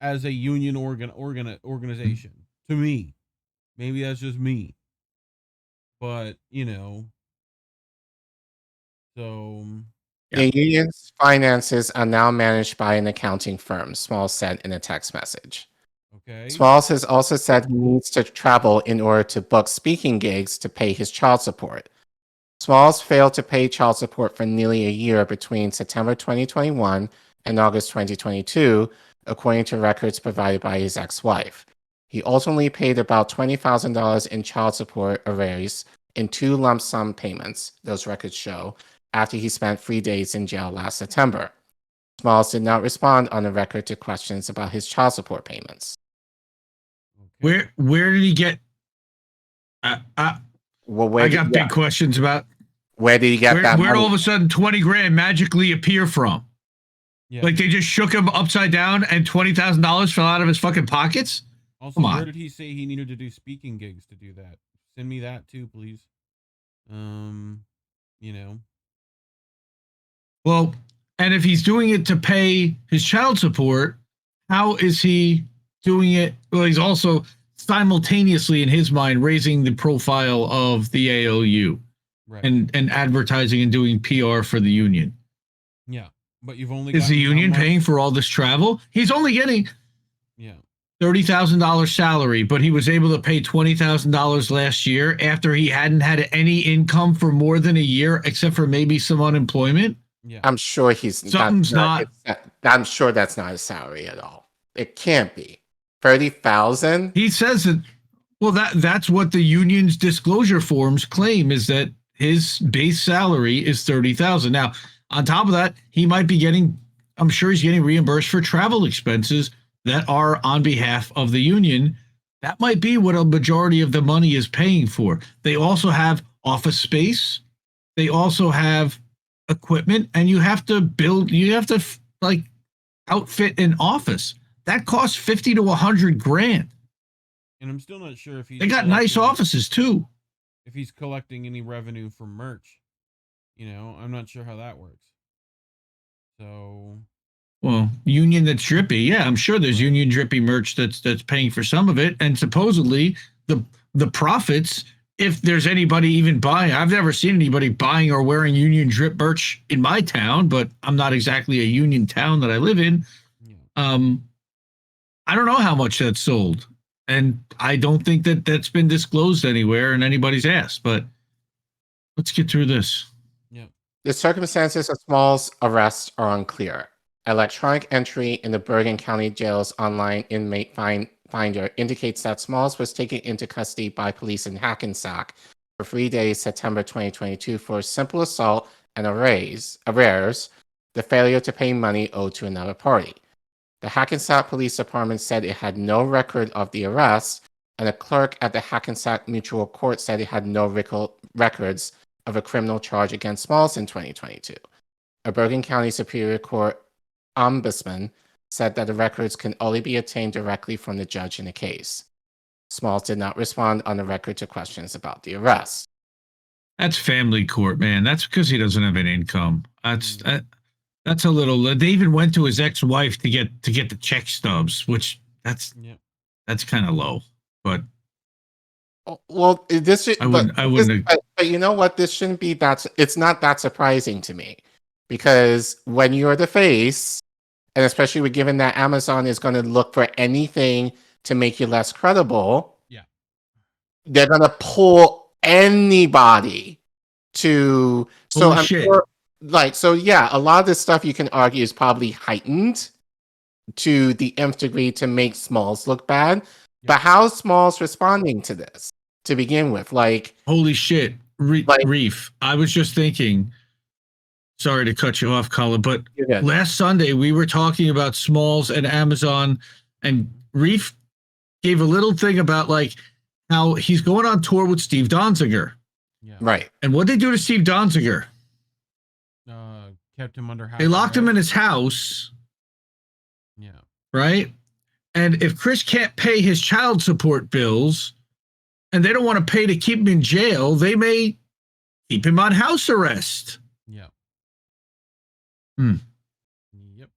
Speaker 2: as a union organization. To me, maybe that's just me, but so.
Speaker 3: The union's finances are now managed by an accounting firm, Smalls said in a text message.
Speaker 2: Okay.
Speaker 3: Smalls has also said he needs to travel in order to book speaking gigs to pay his child support. Smalls failed to pay child support for nearly a year between September 2021 and August 2022, according to records provided by his ex-wife. He ultimately paid about $20,000 in child support arrears in 2 lump sum payments, those records show, after he spent 3 days in jail last September. Smalls did not respond on the record to questions about his child support payments.
Speaker 4: Okay. Where did he get? I got big questions about.
Speaker 3: Where did he get that
Speaker 4: Where
Speaker 3: money?
Speaker 4: all of a sudden $20,000 magically appear from? Yeah. Like they just shook him upside down and $20,000 fell out of his fucking pockets?
Speaker 2: Also, where did he say he needed to do speaking gigs to do that? Send me that too, please.
Speaker 4: Well, and if he's doing it to pay his child support, how is he doing it? Well, he's also simultaneously, in his mind, raising the profile of the ALU, right, and advertising and doing PR for the union.
Speaker 2: Yeah, but you've only
Speaker 4: is the union paying for all this travel? He's only getting $30,000 salary, but he was able to pay $20,000 last year after he hadn't had any income for more than a year, except for maybe some unemployment.
Speaker 3: Yeah, I'm sure I'm sure that's not his salary at all. It can't be. 30,000.
Speaker 4: He says that. Well, that's what the union's disclosure forms claim, is that his base salary is 30,000. Now, on top of that, he might be getting. I'm sure he's getting reimbursed for travel expenses that are on behalf of the union. That might be what a majority of the money is paying for. They also have office space. They also have equipment, and you have to outfit an office. That costs $50,000 to $100,000.
Speaker 2: And I'm still not sure if
Speaker 4: they got nice offices too.
Speaker 2: If he's collecting any revenue from merch, I'm not sure how that works. So,
Speaker 4: well, union that's drippy, yeah, I'm sure there's union drippy merch that's paying for some of it, and supposedly the profits. If there's anybody even buying, I've never seen anybody buying or wearing union drip merch in my town, but I'm not exactly a union town that I live in. Yeah. I don't know how much that's sold, and I don't think that that's been disclosed anywhere and anybody's asked, but let's get through this.
Speaker 2: Yeah.
Speaker 3: The circumstances of Smalls' arrest are unclear. Electronic entry in the Bergen County Jail's online inmate finder indicates that Smalls was taken into custody by police in Hackensack for 3 days, September 2022, for simple assault and arrears, the failure to pay money owed to another party. The Hackensack Police Department said it had no record of the arrest, and a clerk at the Hackensack Mutual Court said it had no records of a criminal charge against Smalls in 2022. A Bergen County Superior Court ombudsman said that the records can only be obtained directly from the judge in the case. Smalls did not respond on the record to questions about the arrest.
Speaker 4: That's family court, man. That's because he doesn't have an income. That's a little. They even went to his ex-wife to get the check stubs, which that's kind of low. But
Speaker 3: well, this
Speaker 4: I wouldn't.
Speaker 3: But you know what? This shouldn't be that. It's not that surprising to me, because when you're the face, and especially given that Amazon is going to look for anything to make you less credible, they're going to pull anybody to. So I'm sure, a lot of this stuff you can argue is probably heightened to the nth degree to make Smalls look bad. But how's Smalls responding to this to begin with? Like,
Speaker 4: holy shit, Reef. I was just thinking. Sorry to cut you off, Collin, but last Sunday we were talking about Smalls and Amazon, and Reef gave a little thing about like how he's going on tour with Steve Donziger.
Speaker 2: Yeah.
Speaker 3: Right.
Speaker 4: And what they do to Steve Donziger?
Speaker 2: Kept him under house.
Speaker 4: They locked him in his house.
Speaker 2: Yeah.
Speaker 4: Right? And if Chris can't pay his child support bills and they don't want to pay to keep him in jail, they may keep him on house arrest.
Speaker 2: Yeah. Yep.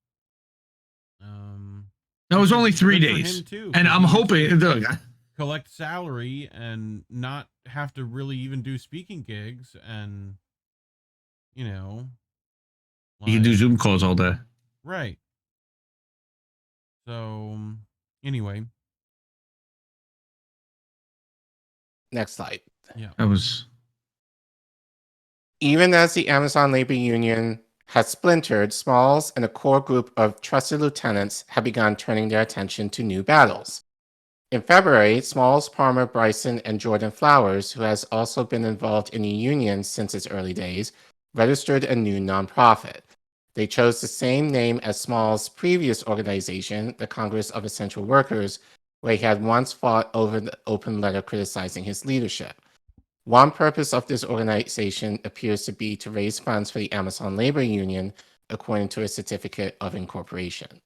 Speaker 4: That was only 3 days. And I'm hoping
Speaker 2: collect salary and not have to really even do speaking gigs, and you can
Speaker 4: do Zoom calls all day.
Speaker 2: Right. So anyway.
Speaker 3: Next slide.
Speaker 2: Yeah.
Speaker 4: That was.
Speaker 3: Even as the Amazon labor union has splintered, Smalls and a core group of trusted lieutenants have begun turning their attention to new battles. In February, Smalls, Palmer, Bryson, and Jordan Flowers, who has also been involved in the union since its early days, registered a new nonprofit. They chose the same name as Smalls' previous organization, the Congress of Essential Workers, where he had once fought over the open letter criticizing his leadership. One purpose of this organization appears to be to raise funds for the Amazon Labor Union, according to a certificate of incorporation.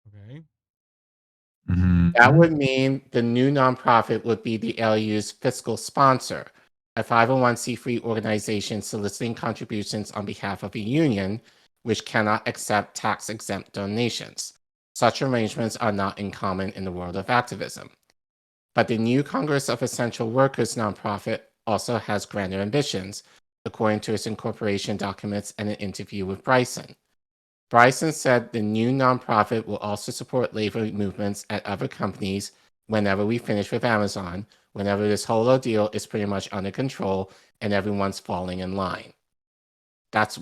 Speaker 2: Okay.
Speaker 4: Mm-hmm.
Speaker 3: That would mean the new nonprofit would be the LU's fiscal sponsor, a 501c3 organization soliciting contributions on behalf of a union, which cannot accept tax-exempt donations. Such arrangements are not uncommon in the world of activism. But the new Congress of Essential Workers nonprofit also has grander ambitions, according to its incorporation documents and an interview with Bryson. Bryson said the new nonprofit will also support labor movements at other companies whenever we finish with Amazon, whenever this whole ordeal is pretty much under control and everyone's falling in line. That's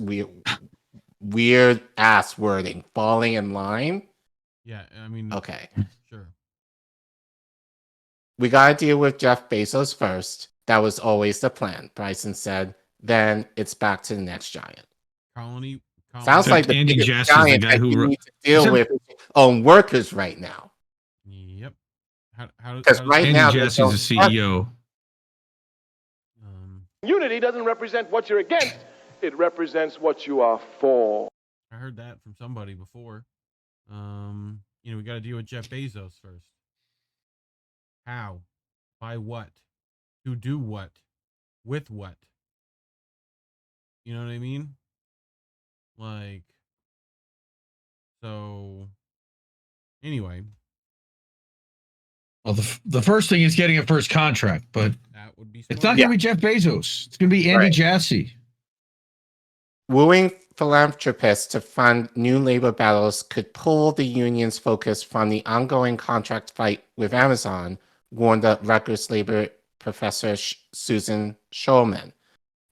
Speaker 3: weird ass wording. Falling in line?
Speaker 2: Yeah, I mean,
Speaker 3: okay.
Speaker 2: Sure.
Speaker 3: We gotta deal with Jeff Bezos first. That was always the plan, Bryson said. Then it's back to the next giant.
Speaker 2: Colony.
Speaker 3: Sounds like the
Speaker 4: Andy
Speaker 3: biggest
Speaker 4: Jassy is
Speaker 3: giant
Speaker 4: the guy
Speaker 3: that
Speaker 4: who
Speaker 3: you need to deal with on workers right now.
Speaker 2: Yep.
Speaker 3: Because right
Speaker 4: Andy
Speaker 3: now,
Speaker 4: Jassy's the CEO.
Speaker 5: Unity doesn't represent what you're against. It represents what you are for.
Speaker 2: I heard that from somebody before. We got to deal with Jeff Bezos first. How? By what? To do what? With what? You know what I mean? Like, so anyway.
Speaker 4: Well, the first thing is getting a first contract, but
Speaker 2: that would be smart.
Speaker 4: It's not going to be Jeff Bezos. It's going to be Andy Jassy.
Speaker 3: Wooing philanthropists to fund new labor battles could pull the union's focus from the ongoing contract fight with Amazon, warned the Rutgers labor professor Susan Schulman.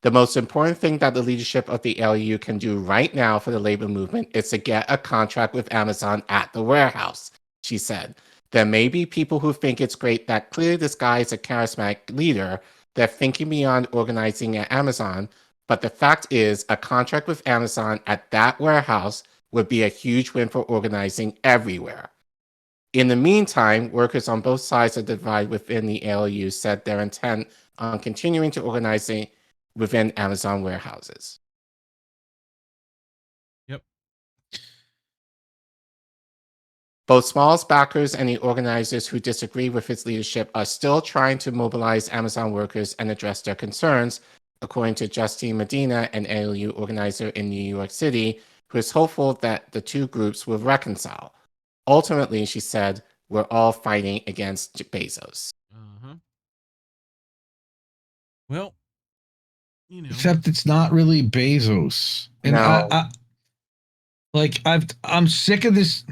Speaker 3: The most important thing that the leadership of the LU can do right now for the labor movement is to get a contract with Amazon at the warehouse, she said. There may be people who think it's great that clearly this guy is a charismatic leader. They're thinking beyond organizing at Amazon, But the fact is, a contract with Amazon at that warehouse would be a huge win for organizing everywhere. In the meantime, workers on both sides of the divide within the ALU said their intent on continuing to organizing within Amazon warehouses.
Speaker 2: Yep.
Speaker 3: Both Small's backers and the organizers who disagree with his leadership are still trying to mobilize Amazon workers and address their concerns, according to Justine Medina, an ALU organizer in New York City, who is hopeful that the two groups will reconcile. Ultimately, she said, we're all fighting against Bezos.
Speaker 2: Uh-huh. Well, you know.
Speaker 4: Except it's not really Bezos. And
Speaker 3: No.
Speaker 4: I'm sick of this.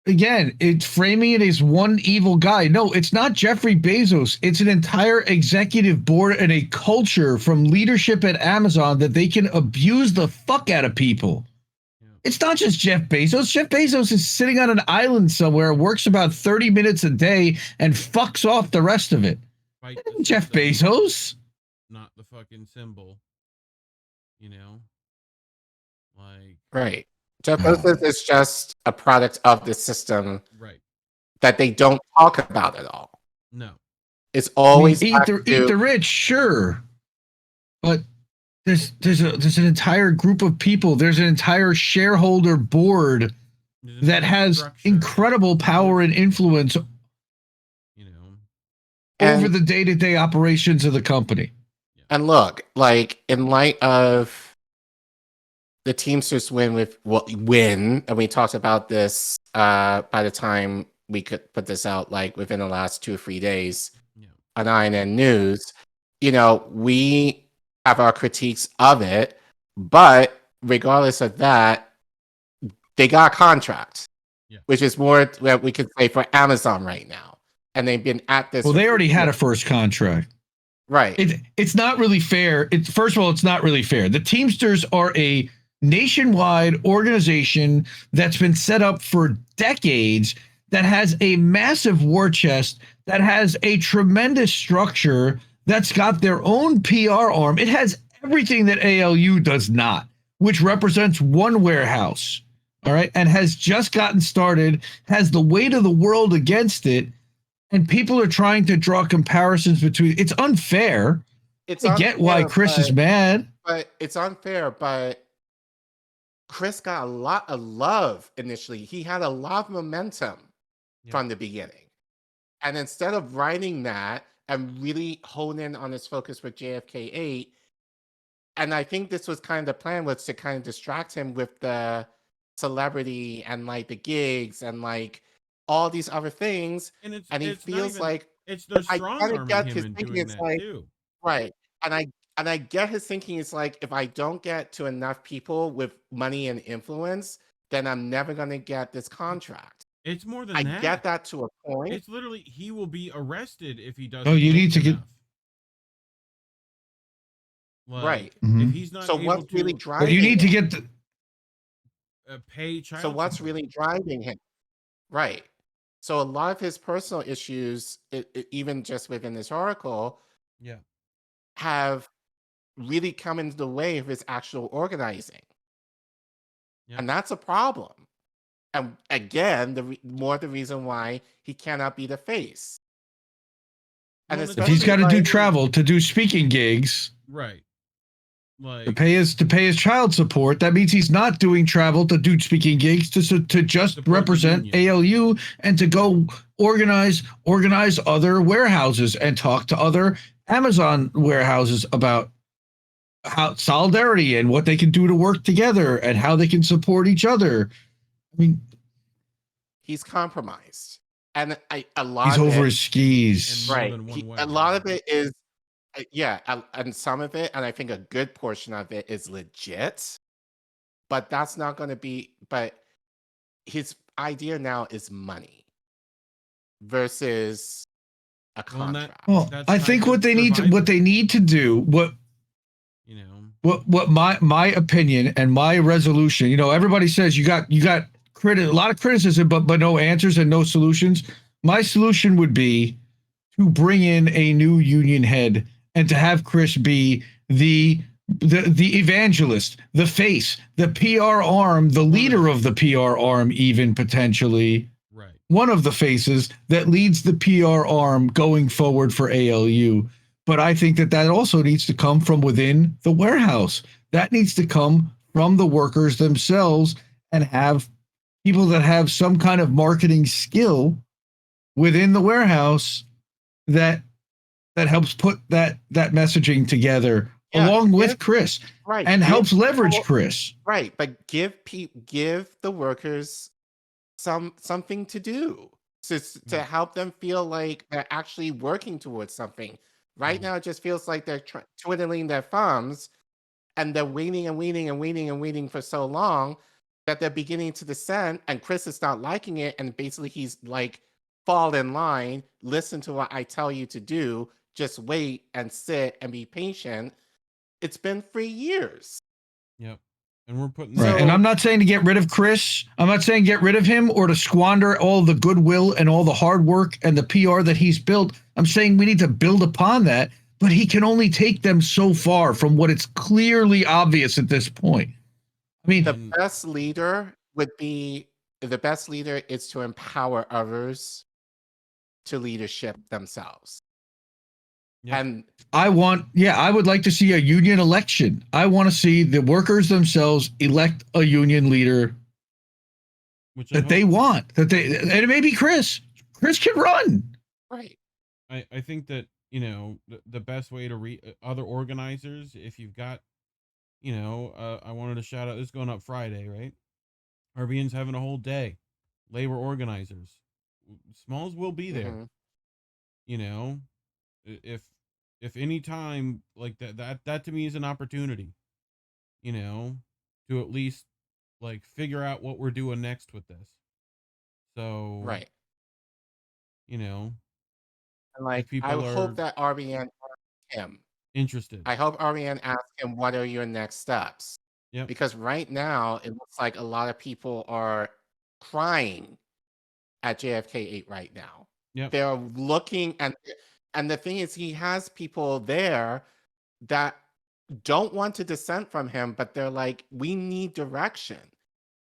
Speaker 4: Again, it's framing it as one evil guy. No, it's not Jeffrey Bezos. It's an entire executive board and a culture from leadership at Amazon that they can abuse the fuck out of people.
Speaker 2: Yeah.
Speaker 4: It's not just Jeff Bezos. Jeff Bezos is sitting on an island somewhere, works about 30 minutes a day, and fucks off the rest of it.
Speaker 2: Fight
Speaker 4: That
Speaker 2: the
Speaker 4: ain't Jeff
Speaker 2: system,
Speaker 4: Bezos.
Speaker 2: not the fucking symbol. You know? Like,
Speaker 3: Right. Jeff Bezos is just a product of the system
Speaker 2: right.
Speaker 3: that they don't talk about at all.
Speaker 2: No.
Speaker 3: It's always
Speaker 4: I mean, eat the rich, sure, but there's an entire group of people. There's an entire shareholder board that has
Speaker 2: structure,
Speaker 4: incredible power and influence
Speaker 2: you know.
Speaker 4: over the day-to-day operations of the company.
Speaker 3: And look, like in light of the Teamsters win, and we talked about this by the time we could put this out, like within the last 2 or 3 days on INN News, you know, we have our critiques of it, but regardless of that, they got a contract, which is more what we could say for Amazon right now. And they've been at this.
Speaker 4: Well, they already had a first contract.
Speaker 3: Right.
Speaker 4: It's not really fair. First of all, it's not really fair. The Teamsters are a nationwide organization that's been set up for decades, that has a massive war chest, that has a tremendous structure, that's got their own PR arm. It has everything that ALU does not, which represents one warehouse, all right, and has just gotten started, has the weight of the world against it, and people are trying to draw comparisons between. It's unfair. I get why Chris is mad.
Speaker 3: But it's unfair, but Chris got a lot of love initially. He had a lot of momentum from the beginning. And instead of writing that and really hone in on his focus with JFK 8, and I think this was kind of the plan, was to kind of distract him with the celebrity and like the gigs and like all these other things. And he feels like
Speaker 2: it's their
Speaker 3: I
Speaker 2: strong
Speaker 3: kind of
Speaker 2: arming
Speaker 3: get
Speaker 2: him
Speaker 3: his
Speaker 2: in
Speaker 3: thinking.
Speaker 2: doing
Speaker 3: It's
Speaker 2: that
Speaker 3: like
Speaker 2: too.
Speaker 3: right. And I get his thinking is like, if I don't get to enough people with money and influence, then I'm never going to get this contract.
Speaker 2: It's more than
Speaker 3: I
Speaker 2: that.
Speaker 3: get that to a point.
Speaker 2: It's literally, he will be arrested if he doesn't.
Speaker 4: Oh, you need to get.
Speaker 2: enough. Like,
Speaker 3: Right.
Speaker 2: If he's not
Speaker 3: So
Speaker 2: able
Speaker 3: what's
Speaker 2: to,
Speaker 3: really
Speaker 4: But
Speaker 3: driving
Speaker 4: you need to
Speaker 3: him?
Speaker 4: get the.
Speaker 2: pay child
Speaker 3: So what's
Speaker 2: support.
Speaker 3: really driving him? Right. So a lot of his personal issues, even just within this article, have really come into the way of his actual organizing. And that's a problem. And again, the reason why he cannot be the face. And
Speaker 2: Well,
Speaker 4: If he's got to
Speaker 3: especially
Speaker 4: do
Speaker 3: like-
Speaker 4: travel to do speaking gigs,
Speaker 2: Right. Like,
Speaker 4: to pay his child support, that means he's not doing travel to do speaking gigs to just
Speaker 2: Support the
Speaker 4: represent
Speaker 2: union.
Speaker 4: ALU and to go organize other warehouses and talk to other Amazon warehouses about how solidarity and what they can do to work together and how they can support each other. I mean,
Speaker 3: he's compromised. And a lot
Speaker 4: he's
Speaker 3: of
Speaker 4: over
Speaker 3: it,
Speaker 4: his skis.
Speaker 2: more
Speaker 3: right.
Speaker 2: than one way.
Speaker 3: A lot of it is, and some of it, and I think a good portion of it is legit, but that's not going to be, but his idea now is money versus a
Speaker 2: Well, and that-
Speaker 3: contract.
Speaker 4: Well,
Speaker 2: That's
Speaker 4: I
Speaker 2: kind
Speaker 4: think
Speaker 2: of
Speaker 4: what they need to do,
Speaker 2: you know,
Speaker 4: what my opinion and my resolution, you know, everybody says you got a lot of criticism, but no answers and no solutions. My solution would be to bring in a new union head and to have Chris be the evangelist, the face, the PR arm, the leader of the PR arm, even potentially
Speaker 2: Right.
Speaker 4: one of the faces that leads the PR arm going forward for ALU. But I think that also needs to come from within the warehouse. That needs to come from the workers themselves and have people that have some kind of marketing skill within the warehouse that helps put that messaging together along with Chris,
Speaker 3: right,
Speaker 4: and helps leverage Chris.
Speaker 3: Right, but give the workers something to do to help them feel like they're actually working towards something. Right now, it just feels like they're twiddling their thumbs, and they're waiting and waiting and waiting and waiting for so long that they're beginning to descend, and Chris is not liking it, and basically he's like, fall in line, listen to what I tell you to do, just wait and sit and be patient. It's been 3 years.
Speaker 2: Yep. And we're putting
Speaker 4: Right. And I'm not saying to get rid of Chris. I'm not saying get rid of him or to squander all the goodwill and all the hard work and the PR that he's built. I'm saying we need to build upon that, but he can only take them so far from what it's clearly obvious at this point. I mean,
Speaker 3: the best leader is to empower others to leadership themselves.
Speaker 2: Yep.
Speaker 3: And
Speaker 4: I would like to see a union election. I want to see the workers themselves elect a union leader that they want. And it may be Chris. Chris can run.
Speaker 3: Right.
Speaker 2: I think that, you know, the best way to other organizers, if you've got, you know, I wanted to shout out, this is going up Friday, right? RBN's having a whole day. Labor organizers. Smalls will be there.
Speaker 3: Mm-hmm.
Speaker 2: You know, if any time like that to me is an opportunity, you know, to at least like figure out what we're doing next with this. So,
Speaker 3: right.
Speaker 2: You know,
Speaker 3: and like, I hope that RBN asked him.
Speaker 2: Interested.
Speaker 3: I hope RBN asked him, what are your next steps?
Speaker 2: Yeah.
Speaker 3: Because right now, it looks like a lot of people are crying at JFK 8 right now.
Speaker 2: Yeah.
Speaker 3: They're looking, and the thing is, he has people there that don't want to dissent from him, but they're like, we need direction.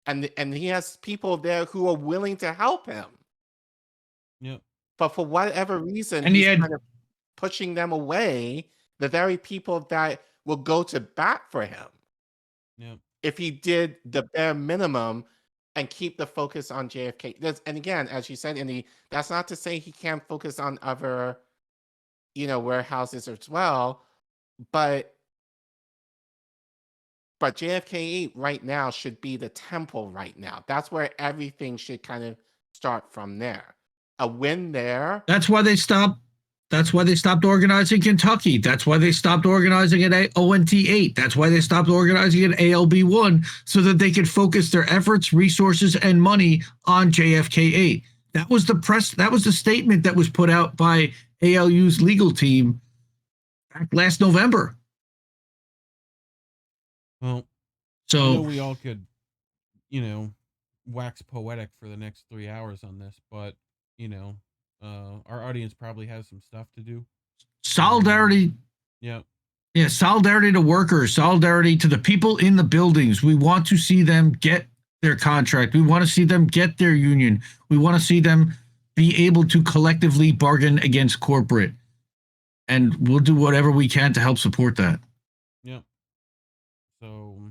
Speaker 3: And he has people there who are willing to help him.
Speaker 2: Yep.
Speaker 3: But for whatever reason,
Speaker 4: and
Speaker 3: he's kind of pushing them away, the very people that will go to bat for him.
Speaker 2: Yep.
Speaker 3: If he did the bare minimum and keep the focus on JFK. And again, as you said, Indy, that's not to say he can't focus on other, you know, warehouses as well, but JFK 8 right now should be the temple right now. That's where everything should kind of start from there. A win there.
Speaker 4: That's why they stopped. That's why they stopped organizing Kentucky. That's why they stopped organizing at ONT 8. That's why they stopped organizing at ALB 1, so that they could focus their efforts, resources, and money on JFK 8. That was the statement that was put out by ALU's legal team back last November.
Speaker 2: Well,
Speaker 4: so
Speaker 2: I know we all could, you know, wax poetic for the next 3 hours on this, but you know, our audience probably has some stuff to do.
Speaker 4: Solidarity.
Speaker 2: Yeah.
Speaker 4: Yeah. Solidarity to workers, solidarity to the people in the buildings. We want to see them get their contract. We want to see them get their union. We want to see them be able to collectively bargain against corporate. And we'll do whatever we can to help support that.
Speaker 2: Yeah. So,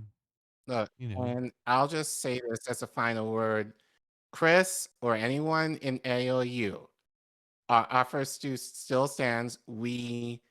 Speaker 3: look,
Speaker 2: you know,
Speaker 3: and I'll just say this as a final word. Chris or anyone in ALU, our offer still stands. We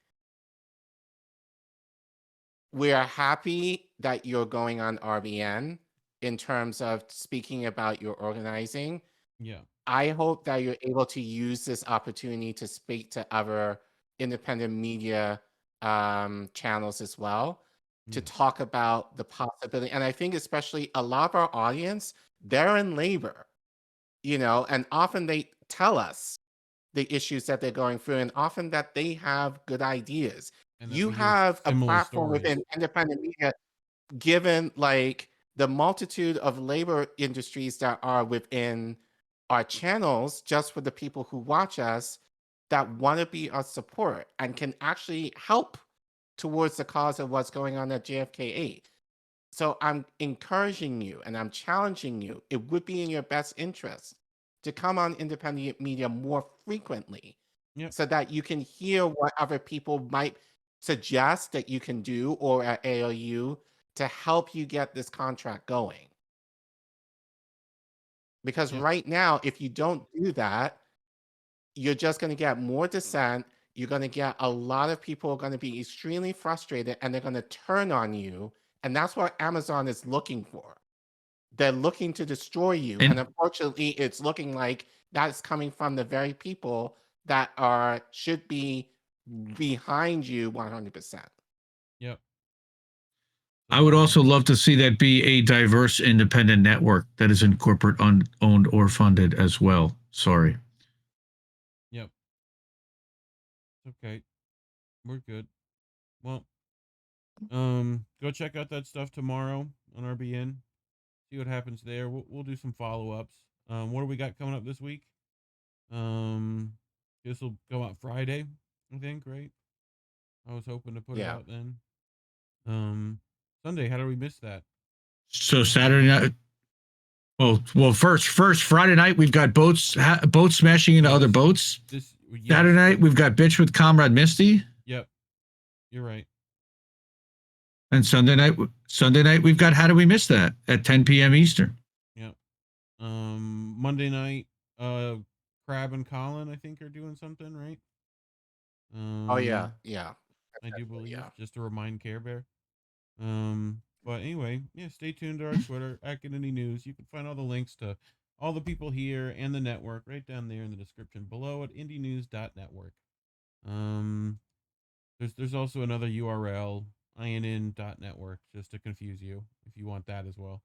Speaker 3: are happy that you're going on RBN in terms of speaking about your organizing.
Speaker 2: Yeah.
Speaker 3: I hope that you're able to use this opportunity to speak to other independent media channels as well, to talk about the possibility. And I think especially a lot of our audience, they're in labor, you know, and often they tell us the issues that they're going through, and often that they have good ideas. You have a platform within independent media, given like the multitude of labor industries that are within our channels, just for the people who watch us. that want to be of support and can actually help towards the cause of what's going on at JFK8. So I'm encouraging you and I'm challenging you. It would be in your best interest to come on independent media more frequently,
Speaker 2: Yep.
Speaker 3: so that you can hear what other people might suggest that you can do or at ALU to help you get this contract going. Because
Speaker 2: Yep.
Speaker 3: right now, if you don't do that, you're just going to get more dissent. You're going to get a lot of people going to be extremely frustrated and they're going to turn on you. And that's what Amazon is looking for. They're looking to destroy you.
Speaker 4: And-
Speaker 3: And unfortunately, it's looking like that's coming from the very people that should be behind you 100%.
Speaker 2: Yep.
Speaker 4: I would also love to see that be a diverse independent network that isn't corporate owned or funded as well. Sorry.
Speaker 2: Yep. Okay. We're good. Well, go check out that stuff tomorrow on RBN. See what happens there. We'll do some follow-ups. What do we got coming up this week? This will go out Friday, I think, right? I was hoping to put it out then. Sunday, how did we miss that?
Speaker 4: So Saturday night. Well, first Friday night we've got boats smashing into other boats. Saturday night we've got Bitch with Comrade Misty.
Speaker 2: Yep, you're right.
Speaker 4: And Sunday night we've got How Do We Miss That at 10 p.m. Eastern.
Speaker 2: Yep. Monday night, Crab and Collin, I think, are doing something, right?
Speaker 3: Oh yeah.
Speaker 2: I do believe.
Speaker 3: Yeah.
Speaker 2: Just to remind Care Bear. But anyway, yeah, stay tuned to our Twitter at Get Any News. You can find all the links to all the people here and the network right down there in the description below at indienews.network. There's also another URL, inn.network, just to confuse you if you want that as well.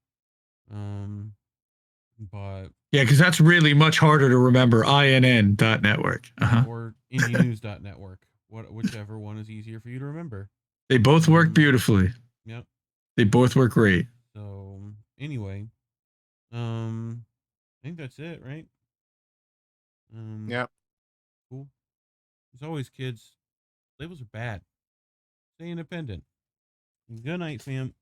Speaker 2: But
Speaker 4: yeah, because that's really much harder to remember. inn.network.
Speaker 2: Or indienews.network. Whichever one is easier for you to remember.
Speaker 4: They both work beautifully.
Speaker 2: Yep.
Speaker 4: They both work great.
Speaker 2: So anyway, I think that's it, right?
Speaker 3: Yep.
Speaker 2: Cool. As always, kids, labels are bad. Stay independent. Good night, fam.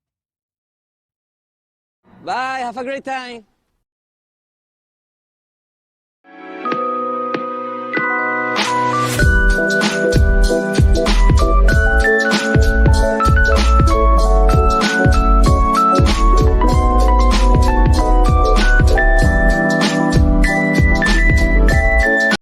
Speaker 7: Bye. Have a great time.